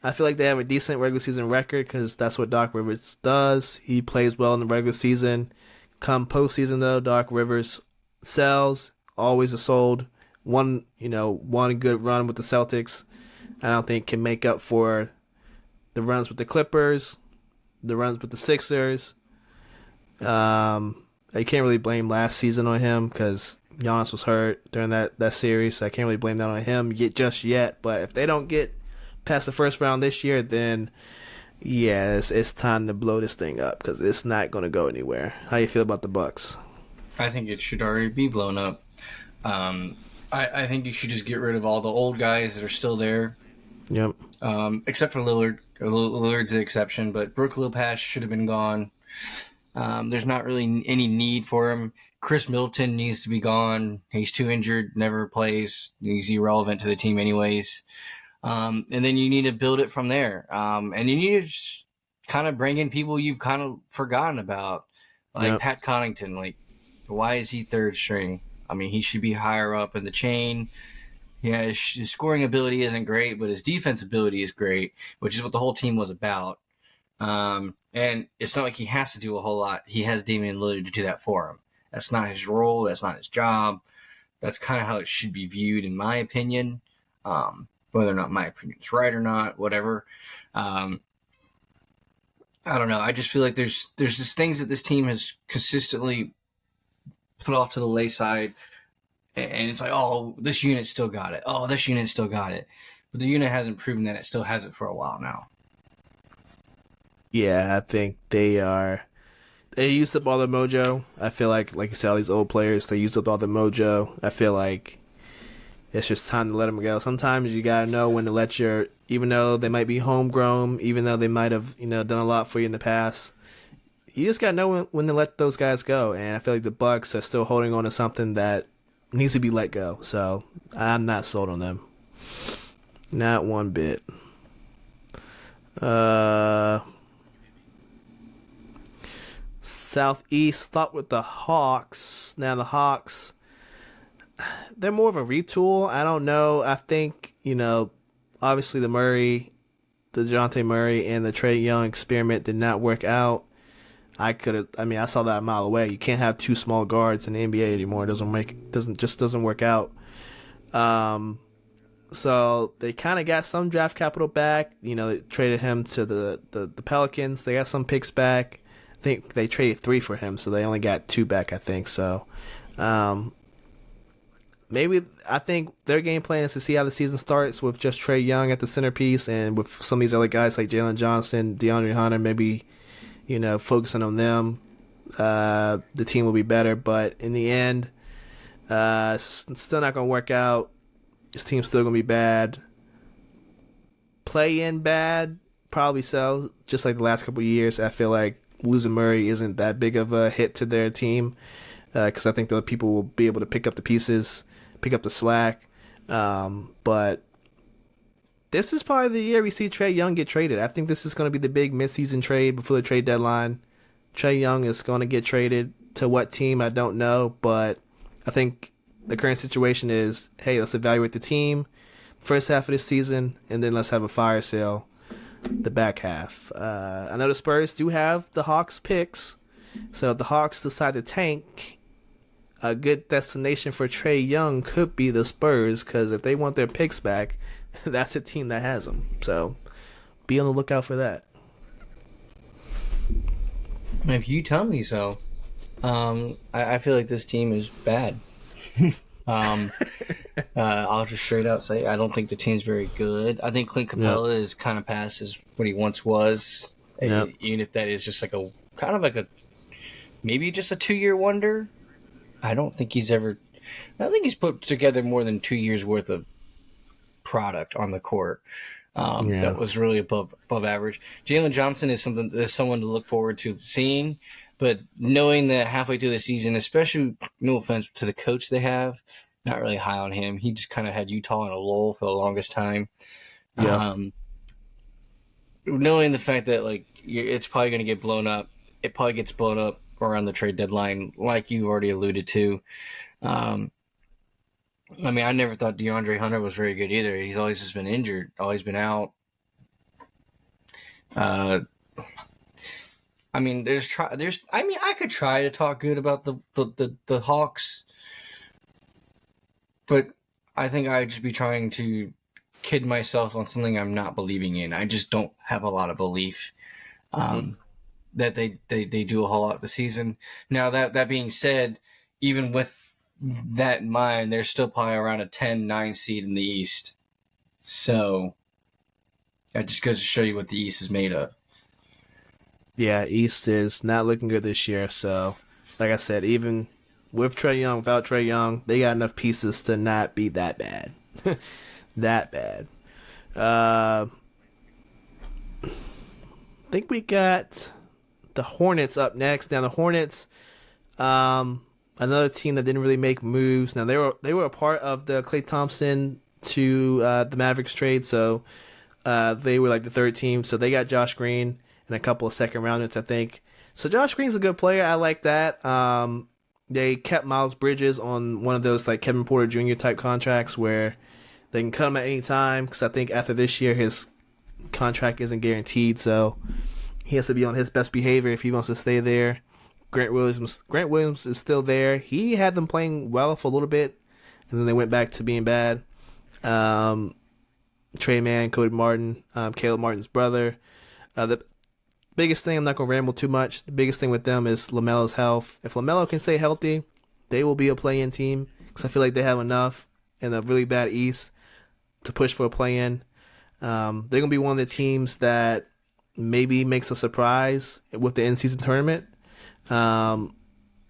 S1: I feel like they have a decent regular season record because that's what Doc Rivers does. He plays well in the regular season. Come postseason, though, Doc Rivers sells, always is sold. One good run with the Celtics, I don't think can make up for the runs with the Clippers, the runs with the Sixers. I can't really blame last season on him because Giannis was hurt during that series, so I can't really blame that on him just yet. But if they don't get past the first round this year, then yeah, it's time to blow this thing up because it's not going to go anywhere. How you feel about the Bucks?
S2: I think it should already be blown up. I think you should just get rid of all the old guys that are still there.
S1: Yep.
S2: Except for Lillard. Lillard's the exception, but Brook Lopez should have been gone. There's not really any need for him. Chris Middleton needs to be gone. He's too injured, never plays. He's irrelevant to the team anyways. And then you need to build it from there. And you need to just kind of bring in people you've kind of forgotten about. Like Pat Connaughton. Like, why is he third string? I mean, he should be higher up in the chain. Yeah, his scoring ability isn't great, but his defense ability is great, which is what the whole team was about. And it's not like he has to do a whole lot. He has Damian Lillard to do that for him. That's not his role. That's not his job. That's kind of how it should be viewed, in my opinion. Whether or not my opinion is right or not, whatever. I don't know. I just feel like there's just things that this team has consistently put off to the lay side, and it's like, oh, this unit still got it. Oh, this unit still got it. But the unit hasn't proven that it still has it for a while now.
S1: Yeah, I think they used up all the mojo. I feel like you said, all these old players, they used up all the mojo. I feel like it's just time to let them go. Sometimes you gotta know when to let even though they might be homegrown, even though they might have, done a lot for you in the past, you just gotta know when to let those guys go. And I feel like the Bucks are still holding on to something that needs to be let go. So I'm not sold on them. Not one bit. Southeast, thought with the Hawks. Now the Hawks, they're more of a retool. I don't know. I think, obviously the DeJounte Murray and the Trae Young experiment did not work out. I saw that a mile away. You can't have two small guards in the NBA anymore. It doesn't work out. So they kind of got some draft capital back. They traded him to the Pelicans. They got some picks back. I think they traded 3 for him, so they only got 2 back, I think. So I think their game plan is to see how the season starts with just Trae Young at the centerpiece, and with some of these other guys like Jalen Johnson, DeAndre Hunter, maybe, focusing on them. The team will be better, but in the end, it's still not going to work out. This team's still going to be bad. Play in bad, probably so. Just like the last couple of years, I feel like losing Murray isn't that big of a hit to their team, because I think the other people will be able to pick up the pieces, pick up the slack. But this is probably the year we see Trae Young get traded. I think this is going to be the big midseason trade before the trade deadline. Trae Young is going to get traded to what team, I don't know, but I think the current situation is, hey, let's evaluate the team first half of this season, and then let's have a fire sale the back half. I know the Spurs do have the Hawks picks, so if the Hawks decide to tank, a good destination for Trae Young could be the Spurs, because if they want their picks back, that's a team that has them. So be on the lookout for that.
S2: If you tell me so. I feel like this team is bad. I'll just straight out say I don't think the team's very good. I think Clint Capella is kind of past as what he once was. Yep. Even if that is just like maybe just a 2-year wonder. I don't think he's put together more than 2 years worth of product on the court. That was really above average. Jalen Johnson is someone to look forward to seeing, but knowing that halfway through the season, especially, no offense to the coach they have, not really high on him. He just kind of had Utah in a lull for the longest time. Yeah. Knowing the fact that it's probably going to get blown up, it probably gets blown up around the trade deadline, like you already alluded to. I never thought DeAndre Hunter was very good either. He's always just been injured, always been out. I could try to talk good about the Hawks, but I think I'd just be trying to kid myself on something I'm not believing in. I just don't have a lot of belief that they do a whole lot this season. Now, that being said, even with that in mind, they're still probably around a 10-9 seed in the East. So that just goes to show you what the East is made of.
S1: Yeah, East is not looking good this year. So, like I said, even with Trae Young, without Trae Young, they got enough pieces to not be that bad. That bad. I think we got the Hornets up next. Now, the Hornets, another team that didn't really make moves. Now, they were a part of the Klay Thompson to the Mavericks trade, so they were like the third team. So they got Josh Green and a couple of second rounders, I think. So Josh Green's a good player. I like that. They kept Miles Bridges on one of those like Kevin Porter Jr. type contracts where they can cut him at any time, because I think after this year his contract isn't guaranteed, so he has to be on his best behavior if he wants to stay there. Grant Williams is still there. He had them playing well for a little bit, and then they went back to being bad. Trey Mann, Cody Martin, Caleb Martin's brother. The biggest thing, I'm not going to ramble too much, the biggest thing with them is LaMelo's health. If LaMelo can stay healthy, they will be a play-in team because I feel like they have enough in a really bad East to push for a play-in. They're gonna be one of the teams that maybe makes a surprise with the in-season tournament.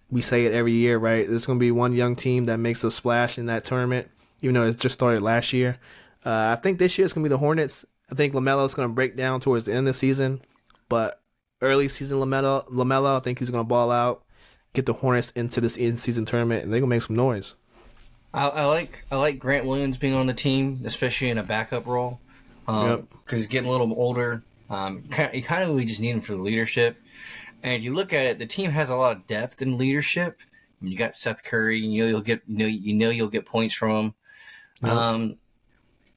S1: We say it every year, right? There's gonna be one young team that makes a splash in that tournament, even though it just started last year. I think this year it's gonna be the Hornets. I think LaMelo's gonna break down towards the end of the season, but early season LaMelo, I think he's gonna ball out, get the Hornets into this in-season tournament, and they're gonna make some noise.
S2: I like Grant Williams being on the team, especially in a backup role,
S1: Yep.
S2: because he's getting a little older. We just need him for the leadership. And you look at it, the team has a lot of depth in leadership. I mean, you got Seth Curry, you'll get points from him.
S1: Yep.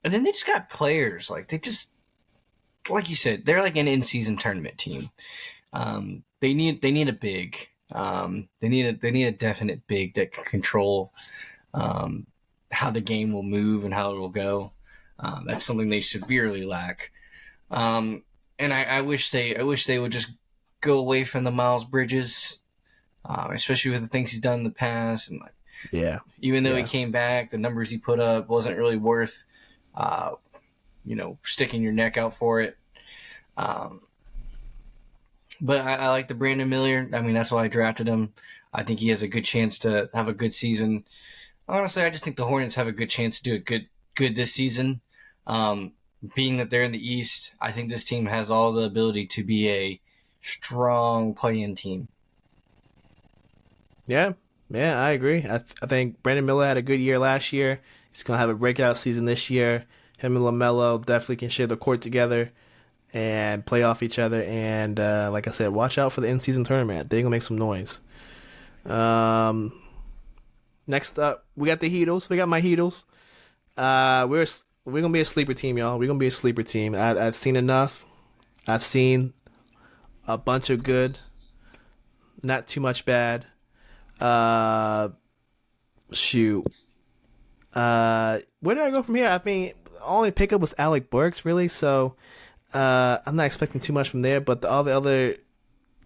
S2: And then they just got players like you said, they're like an in-season tournament team. They need a big. They need a definite big that can control how the game will move and how it will go. That's something they severely lack. And I wish they would just go away from the Miles Bridges, especially with the things he's done in the past. And even though he came back, the numbers he put up wasn't really worth, sticking your neck out for it. But I like the Brandon Miller. I mean, that's why I drafted him. I think he has a good chance to have a good season. Honestly, I just think the Hornets have a good chance to do it good this season. Being that they're in the East, I think this team has all the ability to be a strong play-in team.
S1: Yeah, I agree. I think Brandon Miller had a good year last year. He's gonna have a breakout season this year. Him and LaMelo definitely can share the court together and play off each other. And like I said, watch out for the in-season tournament. They're gonna make some noise. Next up, we got the Heatles. We got my Heatles. We're gonna be a sleeper team, y'all. We're gonna be a sleeper team. I've seen enough. I've seen a bunch of good, not too much bad. Shoot. Where did I go from here? I mean, the only pickup was Alec Burks, really. So, I'm not expecting too much from there. But all the other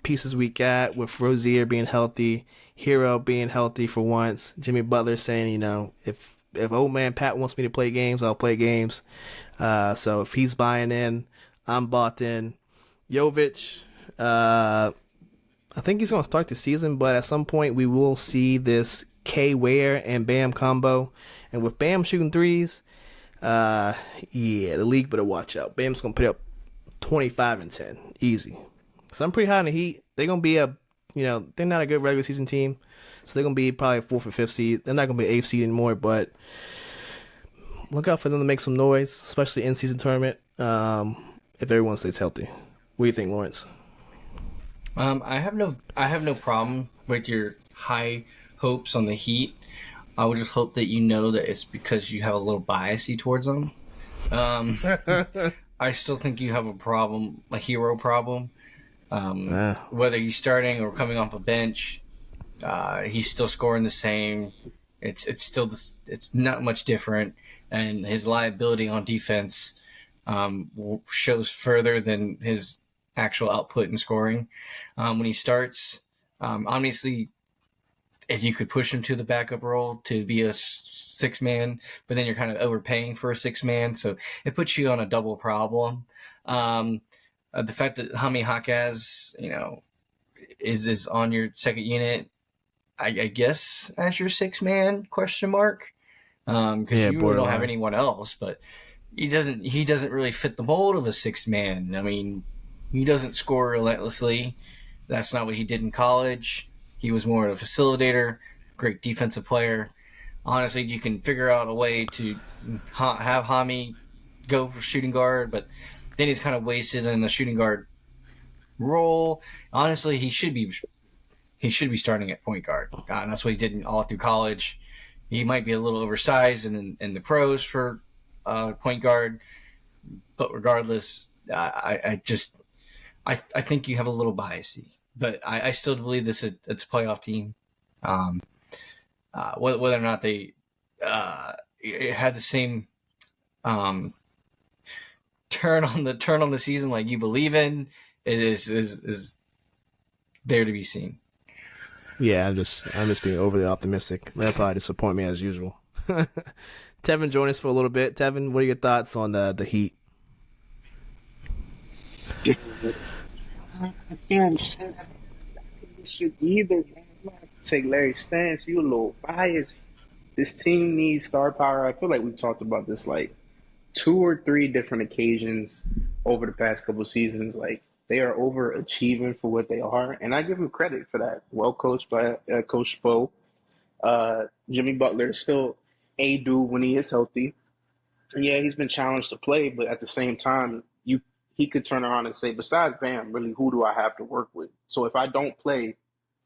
S1: pieces we got with Rozier being healthy, Hero being healthy for once, Jimmy Butler saying, if old man Pat wants me to play games, I'll play games. So if he's buying in, I'm bought in. Jovic, I think he's going to start the season, but at some point we will see this K Ware and Bam combo. And with Bam shooting threes, the league better watch out. Bam's going to put up 25 and 10. Easy. So I'm pretty high on the Heat. They're going to be they're not a good regular season team. So they're going to be probably a 4th or 5th seed. They're not going to be an 8th seed anymore, but look out for them to make some noise, especially in season tournament, if everyone stays healthy. What do you think, Lawrence?
S2: I have no problem with your high hopes on the Heat. I would just hope that you know that it's because you have a little biasy towards them. I still think you have a hero problem. Whether he's starting or coming off a bench, he's still scoring the same. It's not much different, and his liability on defense shows further than his actual output in scoring. When he starts, obviously, if you could push him to the backup role to be a 6-man, but then you're kind of overpaying for a 6-man, so it puts you on a double problem. The fact that Hami Hakaz, is on your second unit, I guess as your 6-man question mark, because you really don't have anyone else. But he doesn't really fit the mold of a 6-man. I mean, he doesn't score relentlessly. That's not what he did in college. He was more of a facilitator, great defensive player. Honestly, you can figure out a way to have Hami go for shooting guard, but then he's kind of wasted in the shooting guard role. Honestly, he should be starting at point guard. And that's what he did all through college. He might be a little oversized in the pros for point guard, but regardless, I think you have a little biasy. But I still believe it's a playoff team. Whether or not they had the same turn on the season like you believe in is there to be seen.
S1: Yeah, I'm just being overly optimistic. That'll probably disappoint me as usual. Tevin joined us for a little bit. Tevin, what are your thoughts on the Heat?
S3: I can't should either, man. I'm gonna have to take Larry's stance. You a little biased. This team needs star power. I feel like we've talked about this like two or three different occasions over the past couple seasons. Like they are overachieving for what they are, and I give them credit for that. Well coached by Coach Spo. Jimmy Butler is still a dude when he is healthy. And yeah, he's been challenged to play, but at the same time, he could turn around and say, besides Bam, really, who do I have to work with? So if I don't play,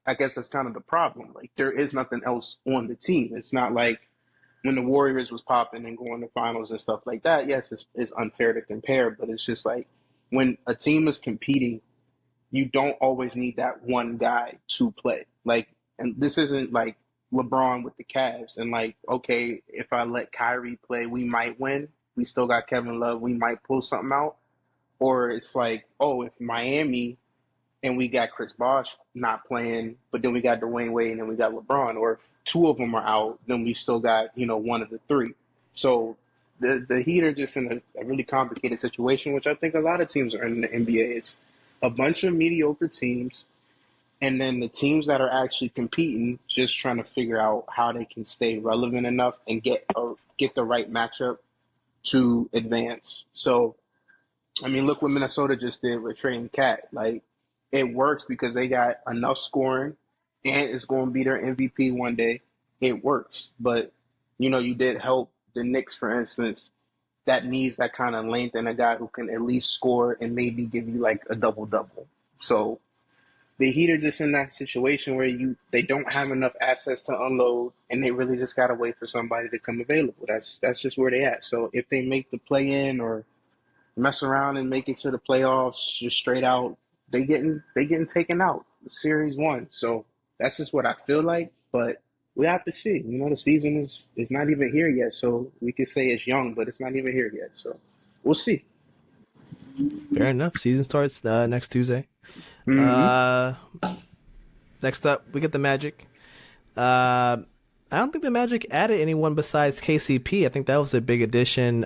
S3: I guess that's kind of the problem. Like there is nothing else on the team. It's not like when the Warriors was popping and going to finals and stuff like that. Yes, it's unfair to compare, but it's just like when a team is competing, you don't always need that one guy to play. Like, and this isn't like LeBron with the Cavs. And like, okay, if I let Kyrie play, we might win. We still got Kevin Love. We might pull something out. Or it's like, oh, if Miami and we got Chris Bosh not playing, but then we got Dwayne Wade and then we got LeBron. Or if two of them are out, then we still got, one of the three. So the Heat are just in a really complicated situation, which I think a lot of teams are in the NBA. It's a bunch of mediocre teams, and then the teams that are actually competing just trying to figure out how they can stay relevant enough and get the right matchup to advance. So I mean, look what Minnesota just did with Trey and Cat. Like, it works because they got enough scoring, and it's going to be their MVP one day. It works, but you did help the Knicks, for instance. That needs that kind of length and a guy who can at least score and maybe give you like a double double. So the Heat are just in that situation where they don't have enough assets to unload, and they really just gotta wait for somebody to come available. That's just where they at. So if they make the play in or mess around and make it to the playoffs just straight out, they getting taken out. Series one. So that's just what I feel like. But we have to see. The season is not even here yet. So we could say it's young, but it's not even here yet. So we'll see.
S1: Fair enough. Season starts next Tuesday.
S3: Mm-hmm.
S1: Uh, Next up, we get the Magic. I don't think the Magic added anyone besides KCP. I think that was a big addition.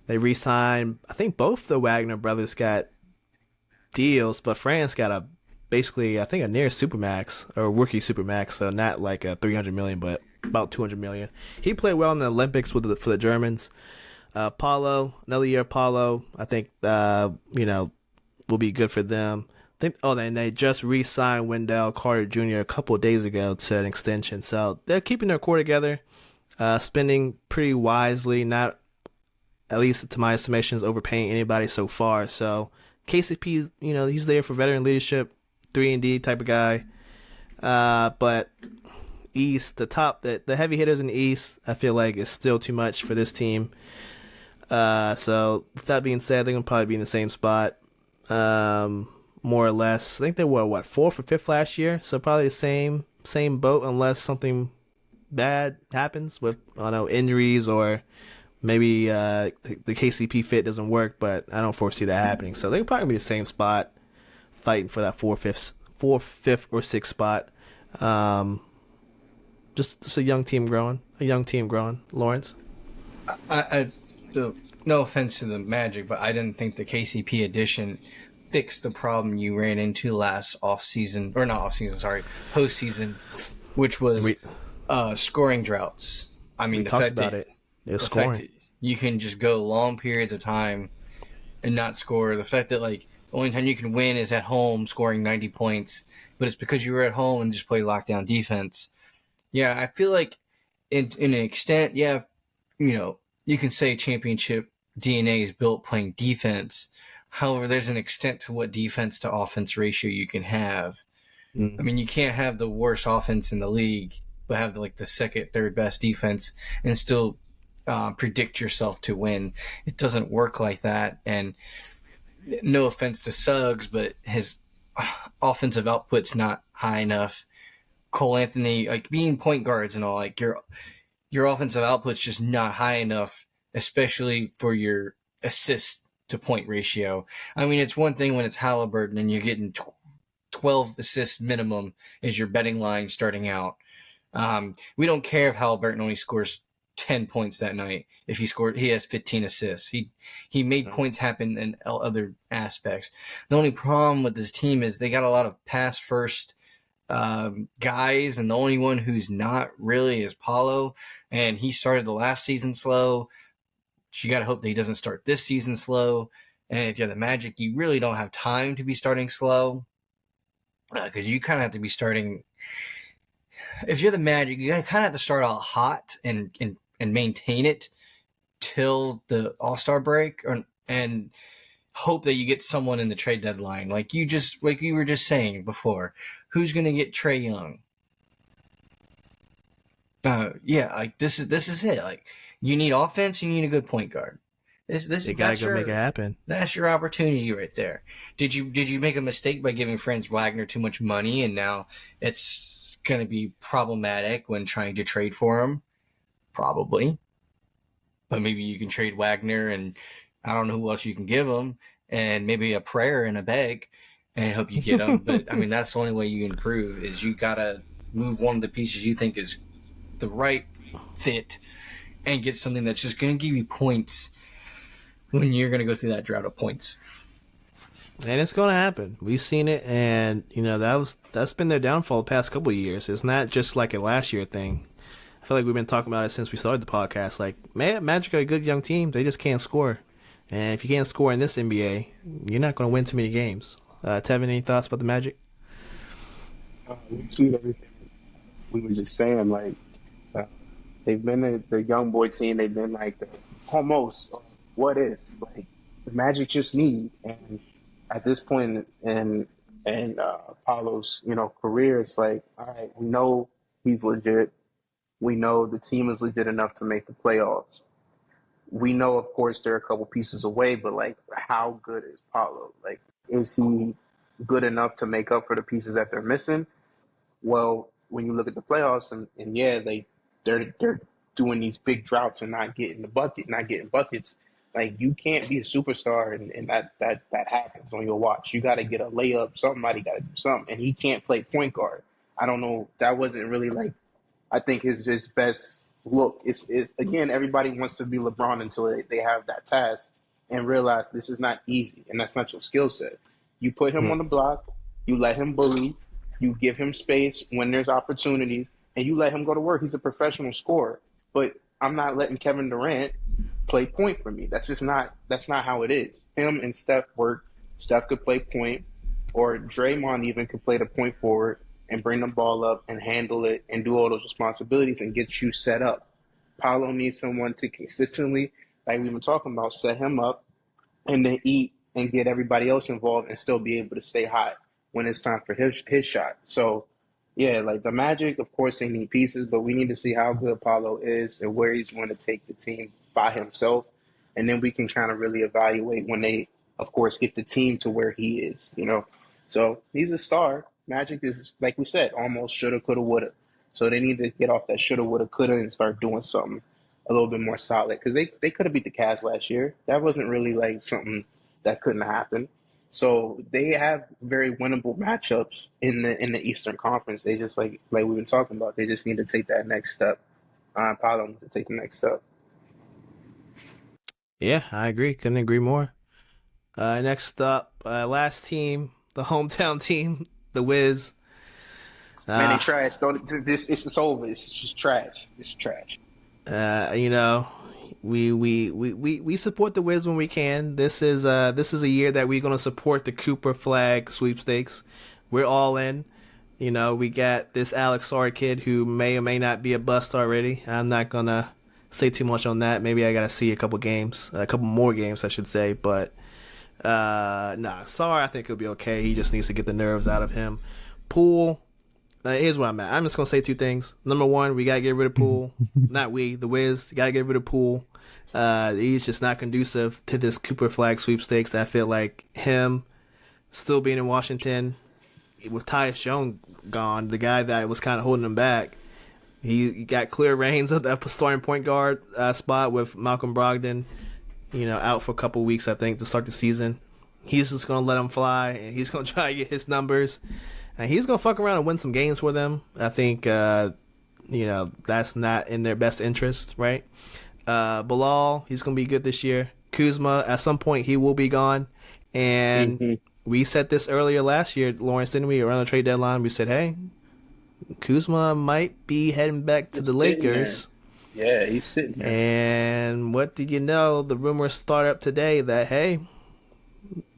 S1: They re-signed. I think both the Wagner brothers got deals, but Franz got basically I think a near supermax or rookie supermax, so not like a 300 million, but about 200 million. He played well in the Olympics for the Germans. Paulo, another year of Paulo. I think will be good for them. And they just re-signed Wendell Carter Jr. a couple of days ago to an extension, so they're keeping their core together, spending pretty wisely, not at least to my estimation is overpaying anybody so far. So KCP, he's there for veteran leadership, 3-and-D type of guy. But East, the heavy hitters in the East, I feel like is still too much for this team. So with that being said, they're gonna probably be in the same spot, more or less. I think they were 4th or 5th last year, so probably the same boat unless something bad happens with injuries or maybe the KCP fit doesn't work. But I don't foresee that happening. So they're probably gonna be the same spot, fighting for that 4th, 5th, or 6th spot. Just a young team growing. Lawrence.
S2: No offense to the Magic, but I didn't think the KCP addition fixed the problem you ran into last postseason, which was scoring droughts. I mean,
S1: we talked about it. It was scoring.
S2: You can just go long periods of time and not score. The fact that the only time you can win is at home, scoring 90 points, but it's because you were at home and just play lockdown defense. Yeah, I feel like in an extent, you can say championship DNA is built playing defense. However, there's an extent to what defense to offense ratio you can have. I mean, you can't have the worst offense in the league, but have the second, third best defense and still predict yourself to win. It doesn't work like that. And no offense to Suggs, but his offensive output's not high enough. Cole Anthony, being point guards and all, your offensive output's just not high enough, especially for your assist to point ratio. I mean, it's one thing when it's Halliburton and you're getting 12 assists minimum is your betting line starting out. We don't care if Halliburton only scores 10 points that night. If he has 15 assists. He made points happen in other aspects. The only problem with this team is they got a lot of pass first guys, and the only one who's not really is Paulo, and he started the last season slow. You got to hope that he doesn't start this season slow. And if you're the Magic, you really don't have time to be starting slow, because you kind of have to be starting. If you're the Magic, you kind of have to start out hot and maintain it till the All-Star break, and hope that you get someone in the trade deadline, like you were just saying before. Who's going to get Trae Young? Like this is it. Like, you need offense, you need a good point guard.
S1: You gotta go make it happen.
S2: That's your opportunity right there. Did you make a mistake by giving Franz Wagner too much money, and now it's going to be problematic when trying to trade for him? Probably. But maybe you can trade Wagner, and I don't know who else you can give him, and maybe a prayer and a beg, and hope you get him. But I mean, that's the only way you improve, is you gotta move one of the pieces you think is the right fit and get something that's just going to give you points when you're going to go through that drought of points.
S1: And it's going to happen. We've seen it, and that's been their downfall the past couple of years. It's not just like a last year thing. I feel like we've been talking about it since we started the podcast. Like, man, Magic are a good young team. They just can't score. And if you can't score in this NBA, you're not going to win too many games. Tevin, any thoughts about the Magic?
S3: We tweet everything we were just saying. Like, they've been the young boy team. They've been like almost what if. Like, the Magic just need. And at this point in Paulo's career, it's like, all right, we know he's legit. We know the team is legit enough to make the playoffs. We know, of course, they're a couple pieces away, but like, how good is Paulo? Like, is he good enough to make up for the pieces that they're missing? Well, when you look at the playoffs, and yeah, they're doing these big droughts and not getting buckets. Like, you can't be a superstar and that happens on your watch. You got to get a layup. Somebody got to do something, and he can't play point guard. I don't know. That wasn't really like, I think his best look. Is again, everybody wants to be LeBron until they have that task and realize this is not easy, and that's not your skill set. You put him on the block, you let him bully, you give him space when there's opportunities, and you let him go to work. He's a professional scorer. But I'm not letting Kevin Durant play point for me. That's not how it is. Him and Steph work. Steph could play point, or Draymond even could play the point forward and bring the ball up and handle it and do all those responsibilities and get you set up. Paolo needs someone to consistently, like we've been talking about, set him up and then eat and get everybody else involved and still be able to stay hot when it's time for his shot. So, yeah, like the Magic, of course, they need pieces, but we need to see how good Paolo is and where he's going to take the team by himself. And then we can kind of really evaluate when they, of course, get the team to where he is, So he's a star. Magic is, like we said, almost shoulda, coulda, woulda. So they need to get off that shoulda, woulda, coulda and start doing something a little bit more solid. Because they could have beat the Cavs last year. That wasn't really like something that couldn't happen. So they have very winnable matchups in the Eastern Conference. They just, like we've been talking about, they just need to take that next step. Paulo needs to take the next step.
S1: Yeah, I agree. Couldn't agree more. Next up, last team, the hometown team, the Wiz.
S3: Man, they trash. It's over. It's just trash. It's trash.
S1: We support the Wiz when we can. This is a year that we're gonna support the Cooper Flag sweepstakes. We're all in. We got this Alex Sarr kid who may or may not be a bust already. I'm not gonna say too much on that. Maybe I gotta see a couple more games, I should say. But Sarr, I think he'll be okay. He just needs to get the nerves out of him. Poole. Here's where I'm at. I'm just going to say two things. Number one, we got to get rid of Poole. Not we, the Wiz. Got to get rid of Poole. He's just not conducive to this Cooper Flag sweepstakes. I feel like him still being in Washington, with Tyus Jones gone, the guy that was kind of holding him back, he got clear reins of the starting point guard spot with Malcolm Brogdon, out for a couple weeks, I think, to start the season. he's just gonna let him fly, and he's gonna try to get his numbers, and he's gonna fuck around and win some games for them. I think that's not in their best interest, right? Bilal, he's gonna be good this year. Kuzma, at some point, he will be gone, and we said this earlier last year, Lawrence, didn't we? Around the trade deadline, we said, hey, Kuzma might be heading back to the Lakers.
S3: Yeah, he's sitting there.
S1: And what did you know? The rumors started up today that, hey,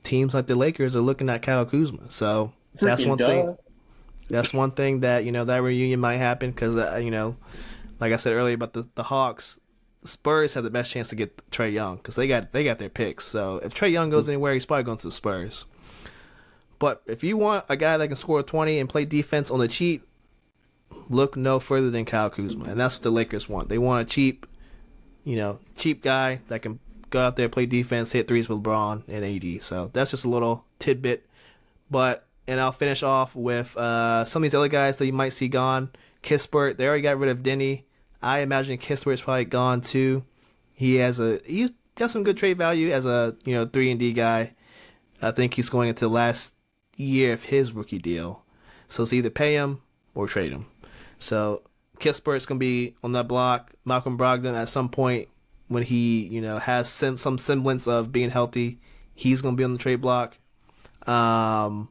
S1: teams like the Lakers are looking at Kyle Kuzma. So that's one thing. That's one thing that, that reunion might happen because, like I said earlier about the Hawks, Spurs have the best chance to get Trae Young because they got their picks. So if Trae Young goes anywhere, he's probably going to the Spurs. But if you want a guy that can score 20 and play defense on the cheap, look no further than Kyle Kuzma. And that's what the Lakers want. They want a cheap guy that can go out there, play defense, hit threes with LeBron and AD. So that's just a little tidbit. And I'll finish off with some of these other guys that you might see gone. Kispert, they already got rid of Denny. I imagine Kispert's probably gone too. He's got some good trade value as a 3-and-D guy. I think he's going into the last year of his rookie deal. So it's either pay him or trade him. So Kispert's going to be on that block. Malcolm Brogdon at some point when he has some semblance of being healthy, he's going to be on the trade block. And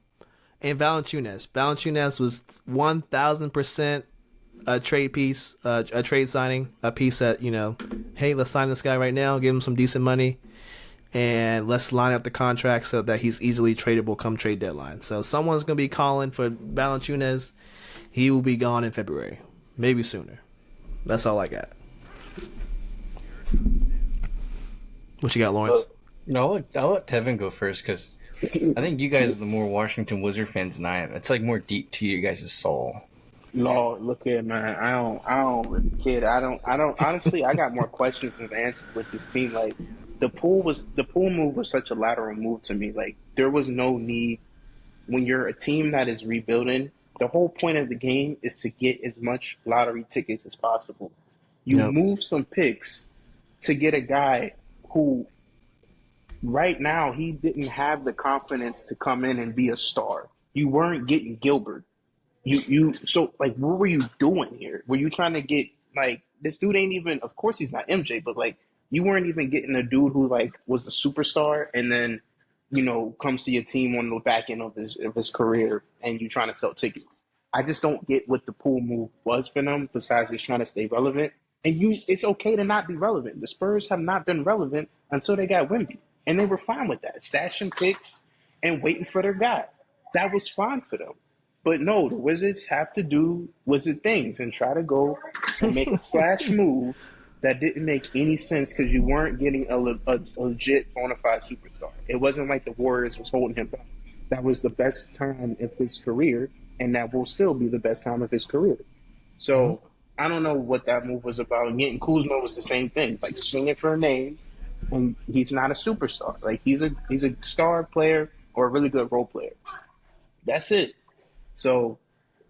S1: Valanciunas. Valanciunas was 1,000% a trade piece, a trade signing, a piece that, hey, let's sign this guy right now, give him some decent money, and let's line up the contract so that he's easily tradable come trade deadline. So someone's going to be calling for Valanciunas. He will be gone in February, maybe sooner. That's all I got. What you got, Lawrence?
S2: No, I'll let Tevin go first because I think you guys are the more Washington Wizard fans than I am. It's like more deep to you guys' soul.
S3: Lord, look here, man. I don't, kid. I don't. Honestly, I got more questions than answers with this team. Like the pool move was such a lateral move to me. Like there was no need when you're a team that is rebuilding. The whole point of the game is to get as much lottery tickets as possible. You move some picks to get a guy who, right now, he didn't have the confidence to come in and be a star. You weren't getting Gilbert. So like, what were you doing here? Were you trying to get like this dude? Ain't even. Of course, he's not MJ, but like you weren't even getting a dude who like was a superstar, and then comes to your team on the back end of his career, and you trying to sell tickets. I just don't get what the pool move was for them. Besides just trying to stay relevant, and it's okay to not be relevant. The Spurs have not been relevant until they got Wemby, and they were fine with that, stashing picks and waiting for their guy. That was fine for them. But no, the Wizards have to do Wizard things and try to go and make a splash move that didn't make any sense because you weren't getting a legit bona fide superstar. It wasn't like the Warriors was holding him back. That was the best time of his career, and that will still be the best time of his career. So I don't know what that move was about. And getting Kuzma was the same thing, like swinging for a name, and he's not a superstar. Like he's a star player or a really good role player. That's it. So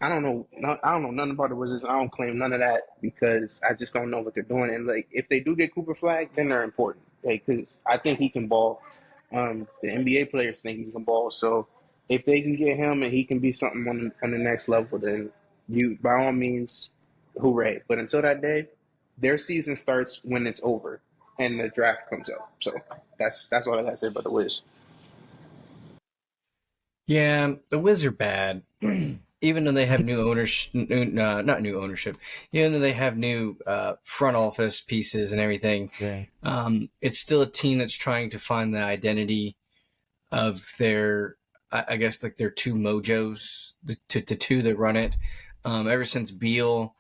S3: I don't know nothing about the Wizards. I don't claim none of that because I just don't know what they're doing. And like, if they do get Cooper Flag, then they're important. Like, because I think he can ball. The NBA players think he can ball. So if they can get him and he can be something on the next level, then you by all means, hooray. But until that day, their season starts when it's over and the draft comes up. So that's all I gotta say about the Wiz.
S2: Yeah, the Wiz are bad. Even though they have new ownership, not new ownership, even though they have new front office pieces and everything, it's still a team that's trying to find the identity of their, I guess, like their two mojos, the two that run it. Ever since Beal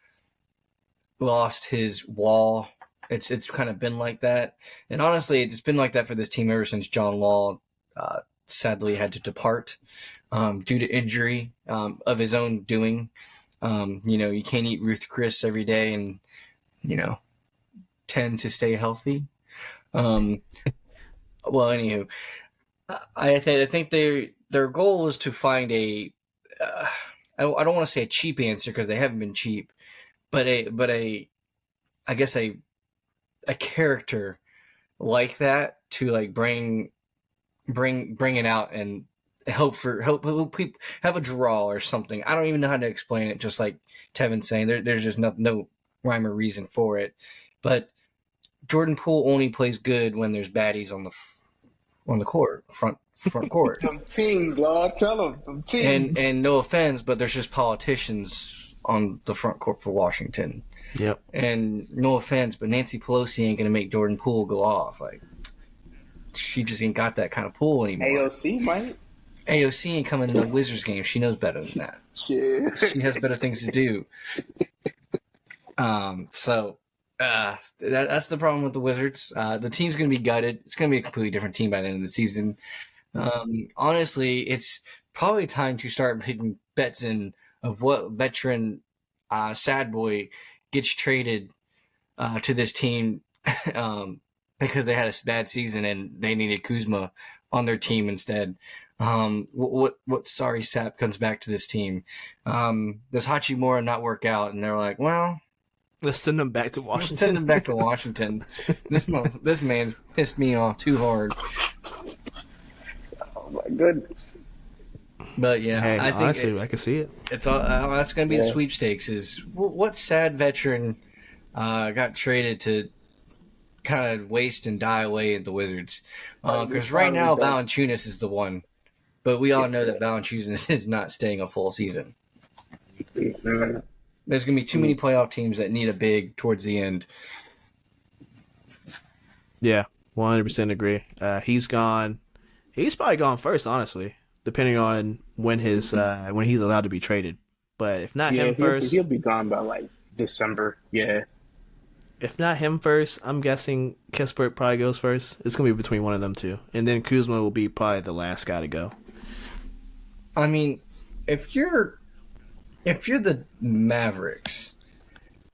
S2: lost his wall, it's kind of been like that. And honestly, it's been like that for this team ever since John Wall sadly had to depart due to injury of his own doing. You can't eat Ruth Chris every day and, tend to stay healthy. Well, anywho, I think their goal is to find I don't want to say a cheap answer because they haven't been cheap, but I guess a character like that to like bring bring it out and hope people have a draw or something. I don't even know how to explain it. Just like Tevin's saying, there's just no rhyme or reason for it. But Jordan Poole only plays good when there's baddies on the court, front court.
S3: Them teams, Lord, tell them teams.
S2: And no offense, but there's just politicians on the front court for Washington.
S1: Yep.
S2: And no offense, but Nancy Pelosi ain't gonna make Jordan Poole go off. Like, she just ain't got that kind of pull anymore.
S3: AOC might.
S2: AOC ain't coming to the Wizards game. She knows better than that.
S3: Shit.
S2: She has better things to do. That's the problem with the Wizards. The team's going to be gutted. It's going to be a completely different team by the end of the season. Honestly, it's probably time to start making bets in of what veteran sad boy gets traded to this team because they had a bad season and they needed Kuzma on their team instead. What sorry sap comes back to this team? Does Hachimura not work out? And they're like, well,
S1: let's send him back to Washington.
S2: Let's send him back to Washington. This man's pissed me off too hard.
S3: Oh my goodness.
S2: But yeah,
S1: hey,
S2: I think
S1: honestly, I can see it.
S2: It's all that's going to be the sweepstakes. Is what sad veteran got traded to kind of waste and die away at the Wizards? Because right now, Valanciunas is the one, but we all know that Valanciunas is not staying a full season. There's going to be too many playoff teams that need a big towards the end.
S1: Yeah, 100% agree. He's gone. He's probably gone first, honestly, depending on when he's allowed to be traded. But if not him first,
S3: he'll be gone by like December. Yeah.
S1: If not him first, I'm guessing Kispert probably goes first. It's gonna be between one of them two, and then Kuzma will be probably the last guy to go.
S2: I mean, if you're the Mavericks,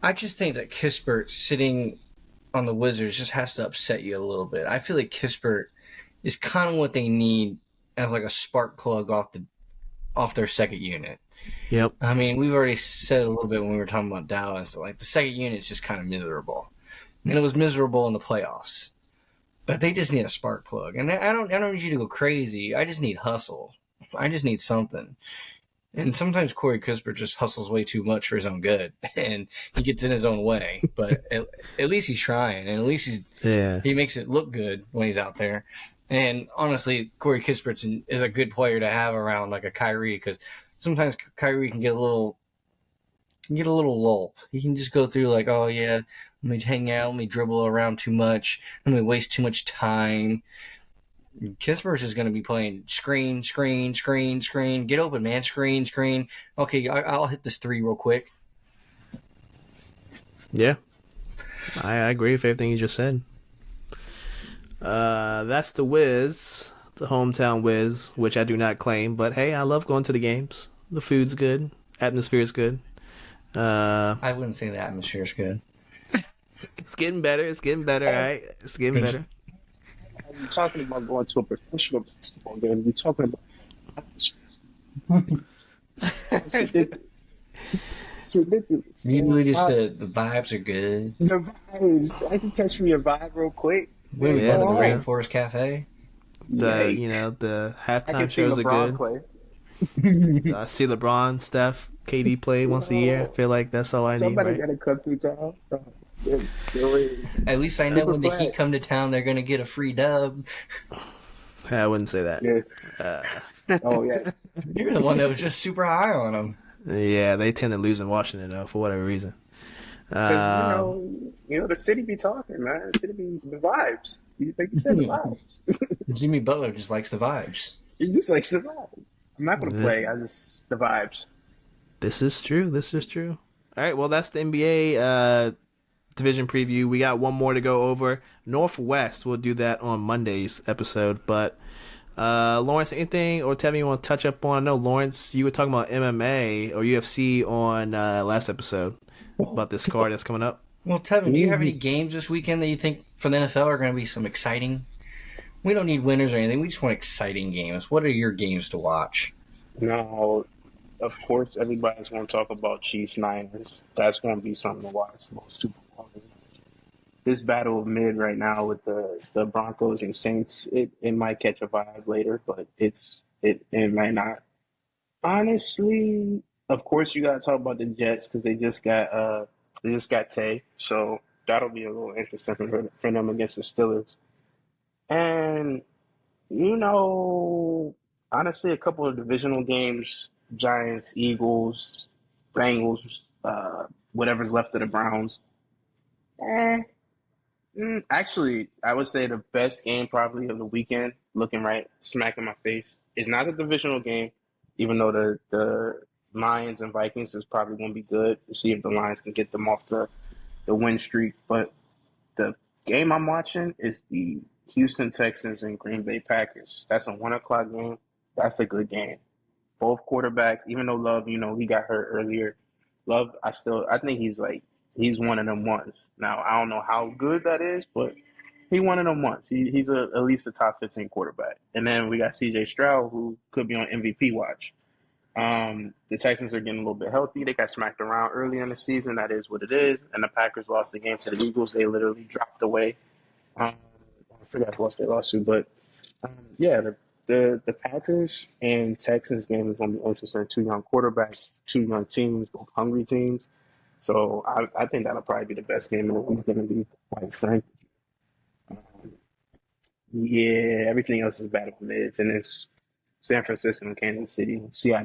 S2: I just think that Kispert sitting on the Wizards just has to upset you a little bit. I feel like Kispert is kind of what they need as like a spark plug off their second unit.
S1: Yep.
S2: I mean, we've already said a little bit when we were talking about Dallas. Like the second unit is just kind of miserable, and it was miserable in the playoffs. But they just need a spark plug, and I don't need you to go crazy. I just need hustle. I just need something. And sometimes Corey Kispert just hustles way too much for his own good, and he gets in his own way. But at least he's trying, and at least he makes it look good when he's out there. And honestly, Corey Kispert is a good player to have around like a Kyrie, because sometimes Kyrie can get a little lull. He can just go through like, oh yeah, let me hang out, let me dribble around too much, let me waste too much time. Kisper's is going to be playing screen. Get open, man. Screen. Okay, I'll hit this three real quick.
S1: Yeah. I agree with everything you just said. That's the Wiz, the hometown Wiz, which I do not claim. But, hey, I love going to the games. The food's good. Atmosphere is good.
S2: I wouldn't say the atmosphere is good.
S1: It's getting better. All right? It's getting better.
S3: You're talking about going to a professional basketball game. You're talking about it's ridiculous. It's ridiculous.
S2: You really just said the vibes are good.
S3: The vibes. I can catch me a vibe real quick.
S2: We're going to the Rainforest Cafe.
S1: The halftime shows are good.
S3: Play.
S1: I see LeBron, Steph, KD play once a year. I feel like that's all I need.
S3: Somebody
S1: right?
S3: got to cut through town.
S2: At least I know when the Heat come to town, they're going to get a free dub.
S1: I wouldn't say that.
S3: Yeah. Oh, yeah.
S2: You're the one that was just super high on them.
S1: Yeah, they tend to lose in Washington, though, for whatever reason.
S3: Because, the city be talking, man. The city be the vibes. Like you said, the vibes.
S2: Jimmy Butler just likes the vibes.
S3: He just likes the vibes. I'm not going to play. The vibes.
S1: This is true. All right, well, that's the NBA division preview. We got one more to go over. Northwest, we'll do that on Monday's episode. But Lawrence, anything or Tevin you want to touch up on? I know, Lawrence, you were talking about MMA or UFC on last episode about this card that's coming up.
S2: Well, Tevin, do you have any games this weekend that you think for the NFL are going to be some exciting? We don't need winners or anything. We just want exciting games. What are your games to watch?
S3: No, of course, everybody's going to talk about Chiefs Niners. That's going to be something to watch. Super Bowl. this battle of mid right now with the Broncos and Saints, it might catch a vibe later, but it might not. Honestly, of course you gotta talk about the Jets because they just got Tay, so that'll be a little interesting for them against the Steelers. And you know, honestly, a couple of divisional games: Giants, Eagles, Bengals, whatever's left of the Browns. Eh, actually, I would say the best game probably of the weekend, looking right smack in my face, is not a divisional game, even though the Lions and Vikings is probably going to be good to see if the Lions can get them off the win streak. But the game I'm watching is the Houston Texans and Green Bay Packers. That's a 1 o'clock game. That's a good game. Both quarterbacks, even though Love, he got hurt earlier. Love, I think he's one of them ones. Now I don't know how good that is, but he one of them ones. He's at least a top 15 quarterback. And then we got C.J. Stroud, who could be on MVP watch. The Texans are getting a little bit healthy. They got smacked around early in the season. That is what it is. And the Packers lost the game to the Eagles. They literally dropped away. I forgot who else they lost to, but yeah, the Packers and Texans game is going to be interesting. Two young quarterbacks, two young teams, both hungry teams. So I think that'll probably be the best game in the week. Going to be quite frank. Yeah, everything else is battle mids, and it's San Francisco and Kansas City. See how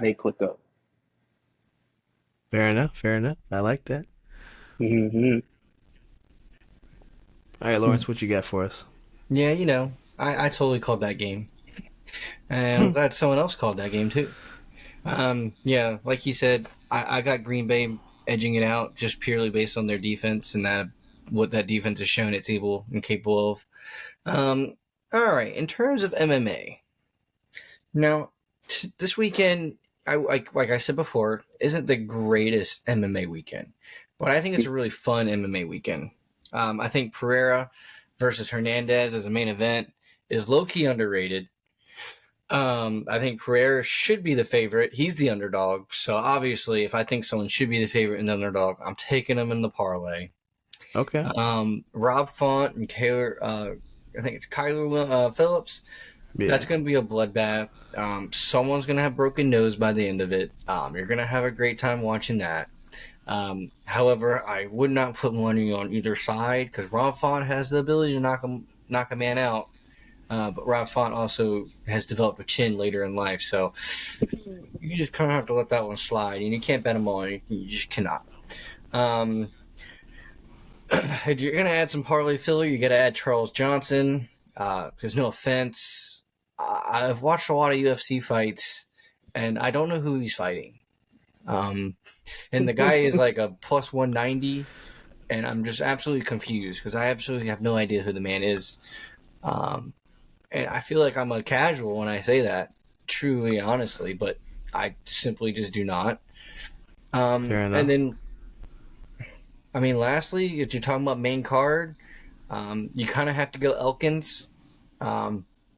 S3: they click up.
S1: Fair enough. Fair enough. I like that.
S3: Hmm.
S1: All right, Lawrence, what you got for us?
S2: Yeah, I totally called that game. And I'm glad someone else called that game too. Yeah, like you said, I got Green Bay edging it out just purely based on their defense and what that defense has shown it's able and capable of. All right, in terms of MMA, now this weekend, like I said before, isn't the greatest MMA weekend, but I think it's a really fun MMA weekend. I think Pereira versus Hernandez as a main event is low-key underrated. I think Pereira should be the favorite. He's the underdog. So obviously, if I think someone should be the favorite and the underdog, I'm taking him in the parlay.
S1: Okay.
S2: Rob Font and I think it's Kyler Phillips.
S1: Yeah.
S2: That's going to be a bloodbath. Someone's going to have broken nose by the end of it. You're going to have a great time watching that. However, I would not put money on either side because Rob Font has the ability to knock a man out. But Rob Font also has developed a chin later in life, so you just kind of have to let that one slide. And you can't bet him on. You just cannot. If you're gonna add some parlay filler, you got to add Charles Johnson. Because no offense, I've watched a lot of UFC fights, and I don't know who he's fighting. And the guy is like a plus 190, and I'm just absolutely confused because I absolutely have no idea who the man is. And I feel like I'm a casual when I say that, truly, honestly, but I simply just do not.
S1: Fair enough.
S2: And then, lastly, if you're talking about main card, you kind of have to go Elkins.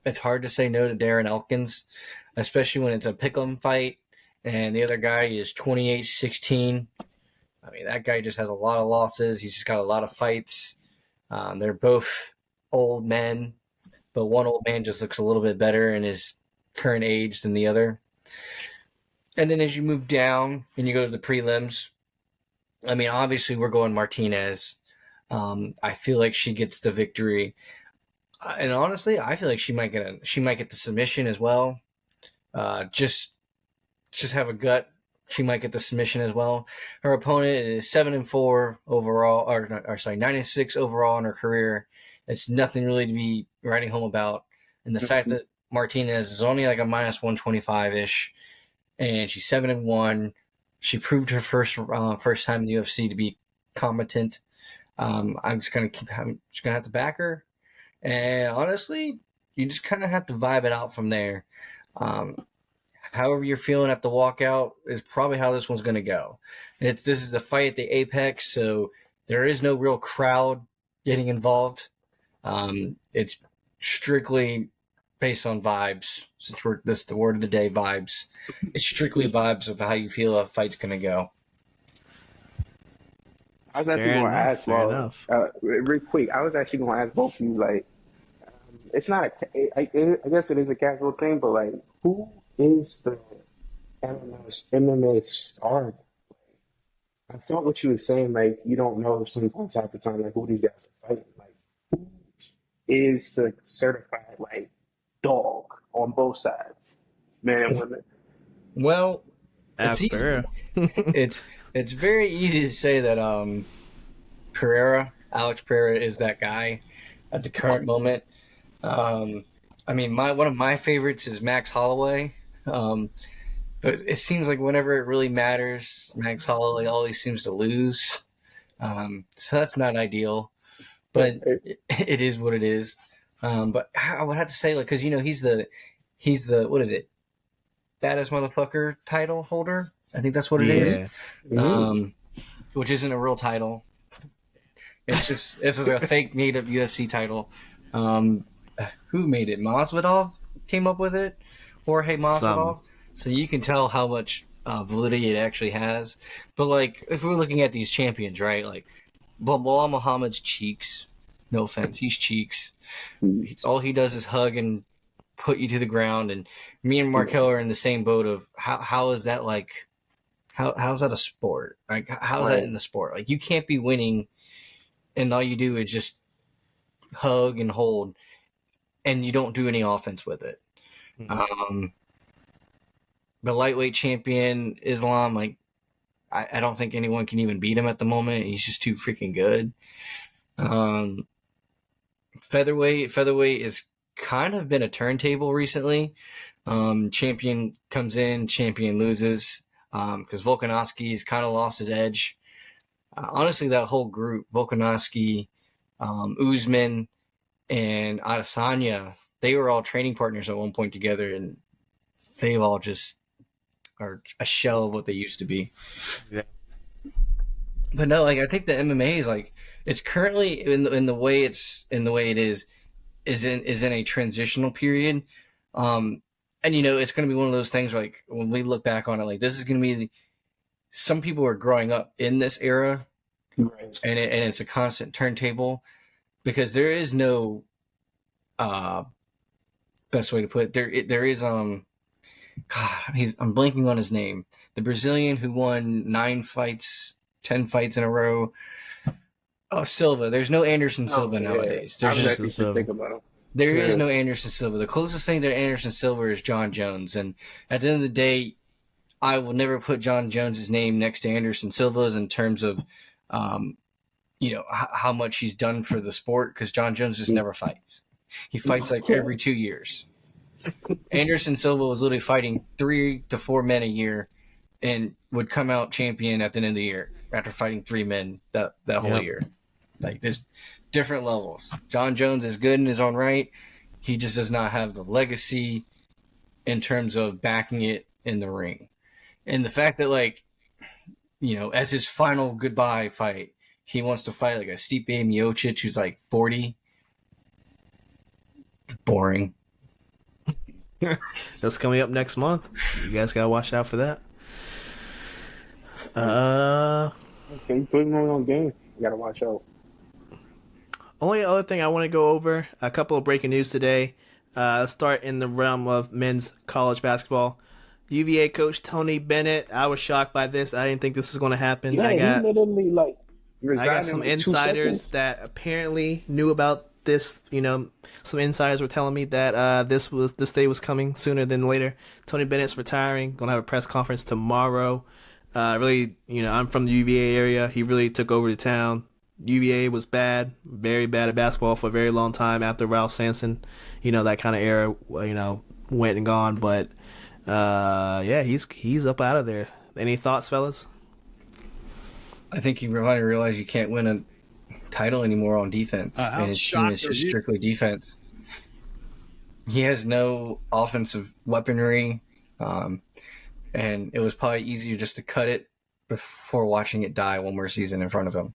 S2: It's hard to say no to Darren Elkins, especially when it's a pick'em fight and the other guy is 28-16. That guy just has a lot of losses. He's just got a lot of fights. They're both old men, but one old man just looks a little bit better in his current age than the other. And then as you move down and you go to the prelims, obviously we're going Martinez. I feel like she gets the victory. And honestly, I feel like she might get the submission as well. Just have a gut. She might get the submission as well. Her opponent is 7-4 overall, 9-6 overall in her career. It's nothing really to be writing home about. And the fact that Martinez is only like a minus 125-ish, and she's 7-1. She proved her first time in the UFC to be competent. I'm just gonna have to back her. And honestly, you just kind of have to vibe it out from there. However you're feeling at the walkout is probably how this one's going to go. This is the fight at the Apex, so there is no real crowd getting involved. It's strictly based on vibes. Since this is the word of the day, vibes. It's strictly vibes of how you feel a fight's going to go.
S3: I was actually going to ask,
S1: Fair
S3: well,
S1: enough.
S3: real quick. I was actually going to ask both of you, like, it's not I guess it is a casual thing, but like, who is the MMA star? I thought what you were saying, like, you don't know sometimes half the time, like, who these guys are fighting. Like, who is the certified, like, dog on both sides, man and women?
S2: Well, it's
S1: Ask
S2: easy.
S1: Barrera.
S2: It's very easy to say that Alex Pereira is that guy at the current moment. I mean, one of my favorites is Max Holloway. But it seems like whenever it really matters, Max Holloway always seems to lose. So that's not ideal, but it is what it is. But I would have to say, like, because he's the what is it, baddest motherfucker title holder. I think that's what it is.
S1: Yeah.
S2: Um, which isn't a real title. This is a fake made up UFC title. Who made it? Masvidal came up with it. Jorge Masvidal. So you can tell how much validity it actually has. But like, if we're looking at these champions, right? Like, Bilal Muhammad's cheeks. No offense, he's cheeks. All he does is hug and put you to the ground. And me and Markel are in the same boat of how is that like? How's that a sport? Like, how's that in the sport? Like, you can't be winning, and all you do is just hug and hold, and you don't do any offense with it. Mm-hmm. The lightweight champion, Islam, like, I don't think anyone can even beat him at the moment. He's just too freaking good. Featherweight has kind of been a turntable recently. Champion comes in, champion loses. Because Volkanovski's kind of lost his edge. Honestly, that whole group, Volkanovski, Usman, and Adesanya, they were all training partners at one point together, and they all just are a shell of what they used to be. Yeah. But no, like, I think the MMA is like, it's currently in the way it is in a transitional period. And, it's going to be one of those things, like, when we look back on it, like, this is going to be some people are growing up in this era, right? And it's a constant turntable, because there is no best way to put it. There is I'm blanking on his name. The Brazilian who won 10 fights in a row. Oh, Silva. There's no Anderson Silva nowadays. There's just
S3: think about him.
S2: There is no Anderson Silva. The closest thing to Anderson Silva is John Jones. And at the end of the day, I will never put John Jones' name next to Anderson Silva's in terms of, how much he's done for the sport, because John Jones just never fights. He fights like every 2 years. Anderson Silva was literally fighting 3 to 4 men a year and would come out champion at the end of the year after fighting 3 men that whole year. Like, there's different levels. John Jones is good in his own right. He just does not have the legacy in terms of backing it in the ring. And the fact that, like, as his final goodbye fight, he wants to fight like a Stipe Miocic who's like 40. Boring.
S1: That's coming up next month. You guys gotta watch out for that.
S3: Okay, putting on game. You gotta watch out.
S1: Only other thing I want to go over, a couple of breaking news today. Start in the realm of men's college basketball. UVA coach Tony Bennett, I was shocked by this. I didn't think this was going to happen.
S3: Yeah, he literally,
S1: I got some insiders that apparently knew about this. Some insiders were telling me that this day was coming sooner than later. Tony Bennett's retiring. Going to have a press conference tomorrow. Really, I'm from the UVA area. He really took over the town. UVA was bad, very bad at basketball for a very long time after Ralph Sampson, that kind of era, went and gone. But he's up out of there. Any thoughts, fellas?
S2: I think you might realize you can't win a title anymore on defense, and his team is just strictly defense. He has no offensive weaponry, and it was probably easier just to cut it before watching it die one more season in front of him.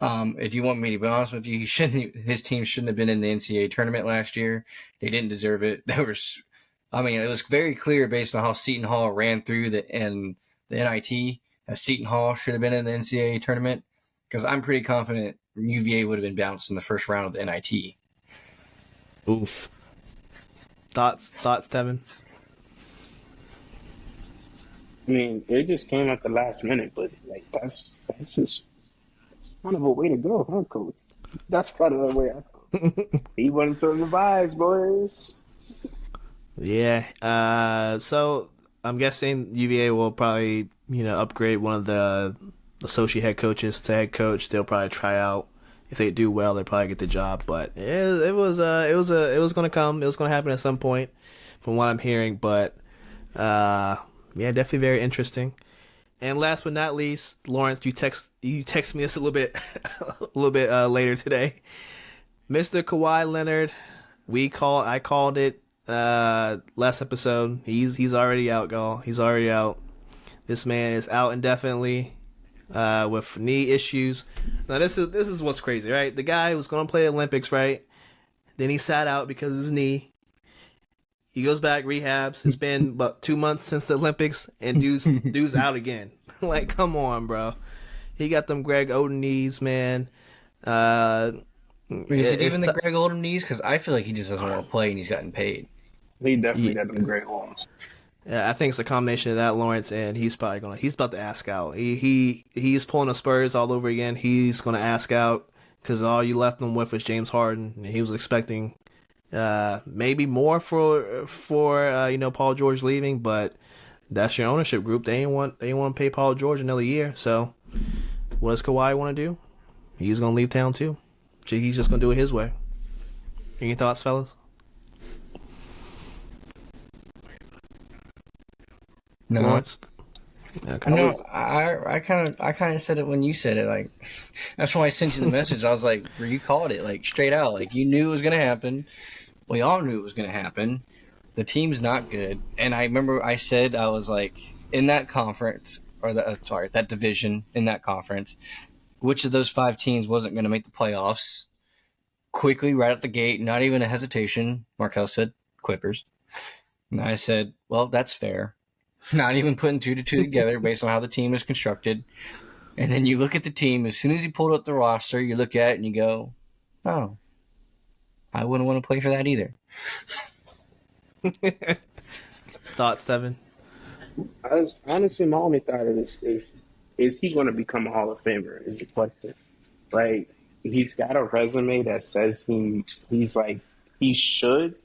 S2: If you want me to be honest with you, his team shouldn't have been in the NCAA tournament last year. They didn't deserve it. It was very clear based on how Seton Hall ran through the NIT. Seton Hall should have been in the NCAA tournament. because I'm pretty confident UVA would have been bounced in the first round of the NIT.
S1: Oof. Thoughts, Tevin?
S3: I mean, it just came at the last minute, but like that's kind of a way to go, huh, coach? That's kind of the way I feel. He wasn't feeling the vibes, boys.
S1: Yeah. So I'm guessing UVA will probably, upgrade one of the associate head coaches to head coach. They'll probably try out. If they do well, they probably get the job. But it was going to come. It was going to happen at some point, from what I'm hearing. But yeah, definitely very interesting. And last but not least, Lawrence, you text me this a little bit later today. Mr. Kawhi Leonard, I called it last episode. He's already out, y'all. He's already out. This man is out indefinitely with knee issues. Now this is what's crazy, right? The guy was going to play Olympics, right? Then he sat out because of his knee. He goes back, rehabs. It's been about 2 months since the Olympics, and dude's out again. Like, come on, bro. He got them Greg Oden knees, man.
S2: Is it even the Greg Oldham knees? Because I feel like he just doesn't want to play and he's gotten paid.
S3: He definitely got them great ones.
S1: Yeah, I think it's a combination of that, Lawrence, and he's about to ask out. He's pulling the Spurs all over again. He's gonna ask out because all you left him with was James Harden, and he was expecting maybe more for Paul George leaving, but that's your ownership group. They ain't want to pay Paul George another year. So what does Kawhi want to do? He's gonna leave town too. He's just gonna do it his way. Any thoughts, fellas?
S2: No,
S1: Lawrence? Okay.
S2: no, I kind of said it when you said it. Like, that's why I sent you the message. I was like, you called it like straight out. Like, you knew it was gonna happen. We all knew it was gonna happen. The team's not good, and I remember I said I was like in that conference or that division in that conference. Which of those 5 teams wasn't going to make the playoffs? Quickly, right out the gate, not even a hesitation. Markel said Clippers. And I said, well, that's fair. Not even putting 2 to 2 together based on how the team is constructed. And then you look at the team. As soon as you pulled up the roster, you look at it and you go, oh, I wouldn't want to play for that either.
S1: Thoughts, Devin?
S3: Honestly, my only thought of this is he going to become a Hall of Famer? Is the question. Like, he's got a resume that says he's like he should.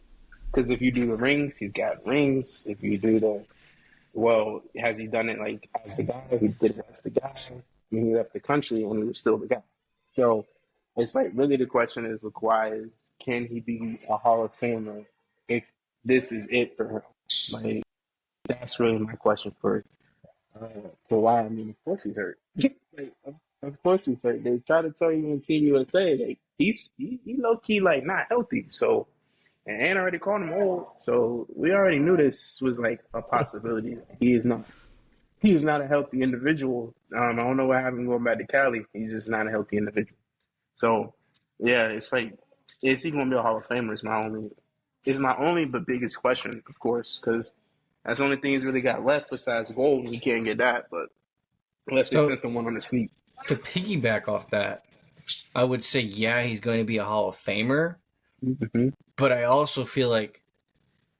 S3: Because if you do the rings, he's got rings. If you do has he done it like as the guy? He did it as the guy. I mean, he left the country and he was still the guy. So it's like really the question is with Kawhi is can he be a Hall of Famer if this is it for him? Like that's really my question for Kawhi. I mean, of course he's hurt. Like, of course he's hurt. They try to tell you in Team USA like he low key like not healthy. So and Ant already called him old. So we already knew this was like a possibility. He is not a healthy individual. I don't know what happened going back to Cali. He's just not a healthy individual. So yeah, it's like is he gonna be a Hall of Famer? Is my only but biggest question, of course, because that's the only thing he's really got left besides gold, and he can't get that. But unless they sent the one on the sneak.
S2: To piggyback off that, I would say, yeah, he's going to be a Hall of Famer.
S3: Mm-hmm.
S2: But I also feel like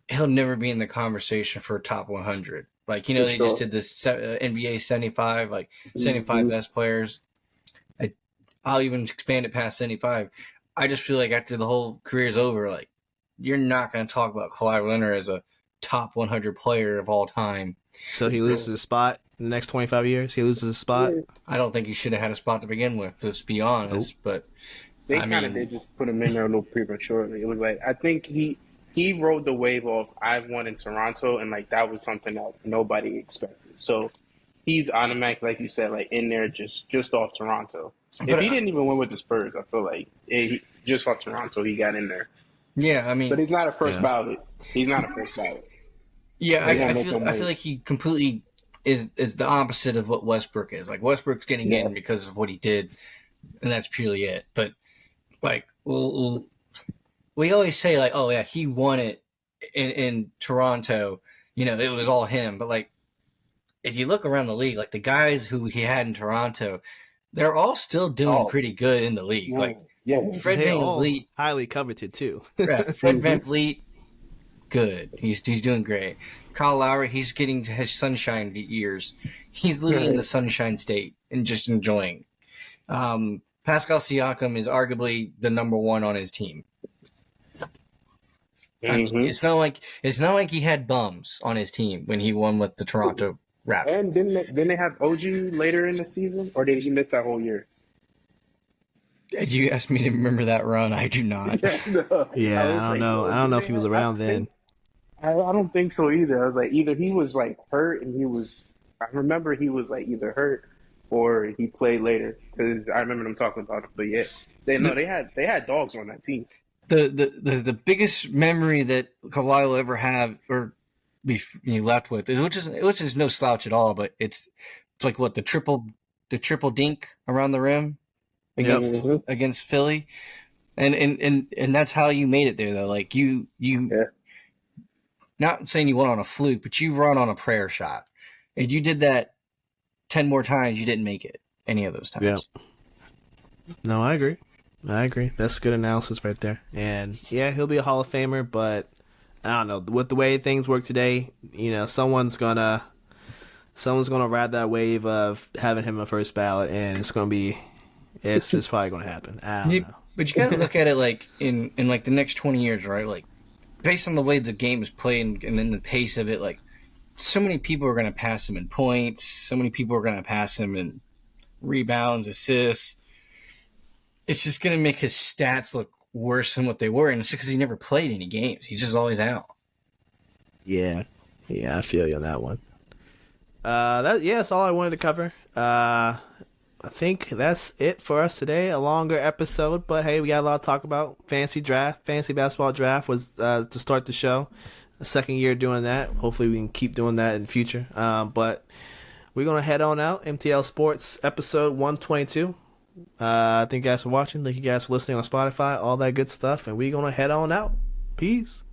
S2: he'll never be in the conversation for top 100. Like, they just did this NBA 75, like 75 best players. I'll even expand it past 75. I just feel like after the whole career is over, like, you're not going to talk about Kawhi Leonard as a top 100 player of all time.
S1: So he loses his spot in the next 25 years? He loses his spot?
S2: I don't think he should have had a spot to begin with, to be honest. But
S3: they kind of did just put him in there a little prematurely. It was like I think he rode the wave of I've won in Toronto, and like that was something that nobody expected. So he's automatic, like you said, like in there just off Toronto. If he didn't even win with the Spurs, I feel like just off Toronto he got in there.
S2: Yeah, I mean,
S3: but he's not a first ballot. He's not a first ballot.
S2: Yeah, I feel like he completely is the opposite of what Westbrook is. Like Westbrook's getting in because of what he did, and that's purely it. But like, we always say like, oh yeah, he won it in Toronto. It was all him. But like, if you look around the league, like the guys who he had in Toronto, They're all still doing
S3: Oh,
S2: pretty good in the league.
S3: yeah,
S2: Like
S3: yeah.
S2: Fred
S1: They
S2: Van
S1: all
S2: Vliet,
S1: highly coveted too.
S2: Fred Van Vliet, good. He's doing great. Kyle Lowry, he's getting to his sunshine years. He's living in the sunshine state and just enjoying. Pascal Siakam is arguably the number one on his team. I mean,
S3: Mm-hmm.
S2: it's not like he had bums on his team when he won with the Toronto Raptors.
S3: And didn't they have OG later in the season, or did he miss that whole year?
S2: Did you ask me to remember that run? I do not.
S3: No.
S1: Yeah,
S3: was
S1: I don't
S3: like,
S1: know.
S3: yo,
S1: I don't
S3: did
S1: know
S3: they
S1: if he was
S3: have-
S1: around then.
S3: I don't think so either. I was like, either he was like hurt and he was. I remember he was like either hurt or he played later because I remember them talking about it. But yeah, they had dogs on that team.
S2: The biggest memory that Kawhi will ever have or be left with, which is no slouch at all, but it's like what the triple dink around the rim against
S3: Yep.
S2: against Philly, and that's how you made it there though. Like you
S3: Yeah.
S2: not saying you went on a fluke, but you run on a prayer shot, and you did that 10 more times. You didn't make it any of those times.
S1: Yeah. No, I agree. That's good analysis right there. And yeah, he'll be a Hall of Famer, but I don't know. With the way things work today, someone's gonna ride that wave of having him a first ballot, and it's just probably gonna happen. I don't know.
S2: But you gotta look at it like in like the next 20 years, right? Like based on the way the game is played and then the pace of it, like so many people are gonna pass him in points, so many people are gonna pass him in rebounds, assists. It's just going to make his stats look worse than what they were, and it's because he never played any games. He's just always out.
S1: Yeah, I feel you on that one. That's all I wanted to cover. I think that's it for us today. A longer episode, but hey, we got a lot to talk about. Fantasy basketball draft was to start the show. The second year doing that. Hopefully, we can keep doing that in the future. But we're gonna head on out. MTL Sports episode 122. Thank you guys for watching. Thank you guys for listening on Spotify, all that good stuff. And we're going to head on out. Peace.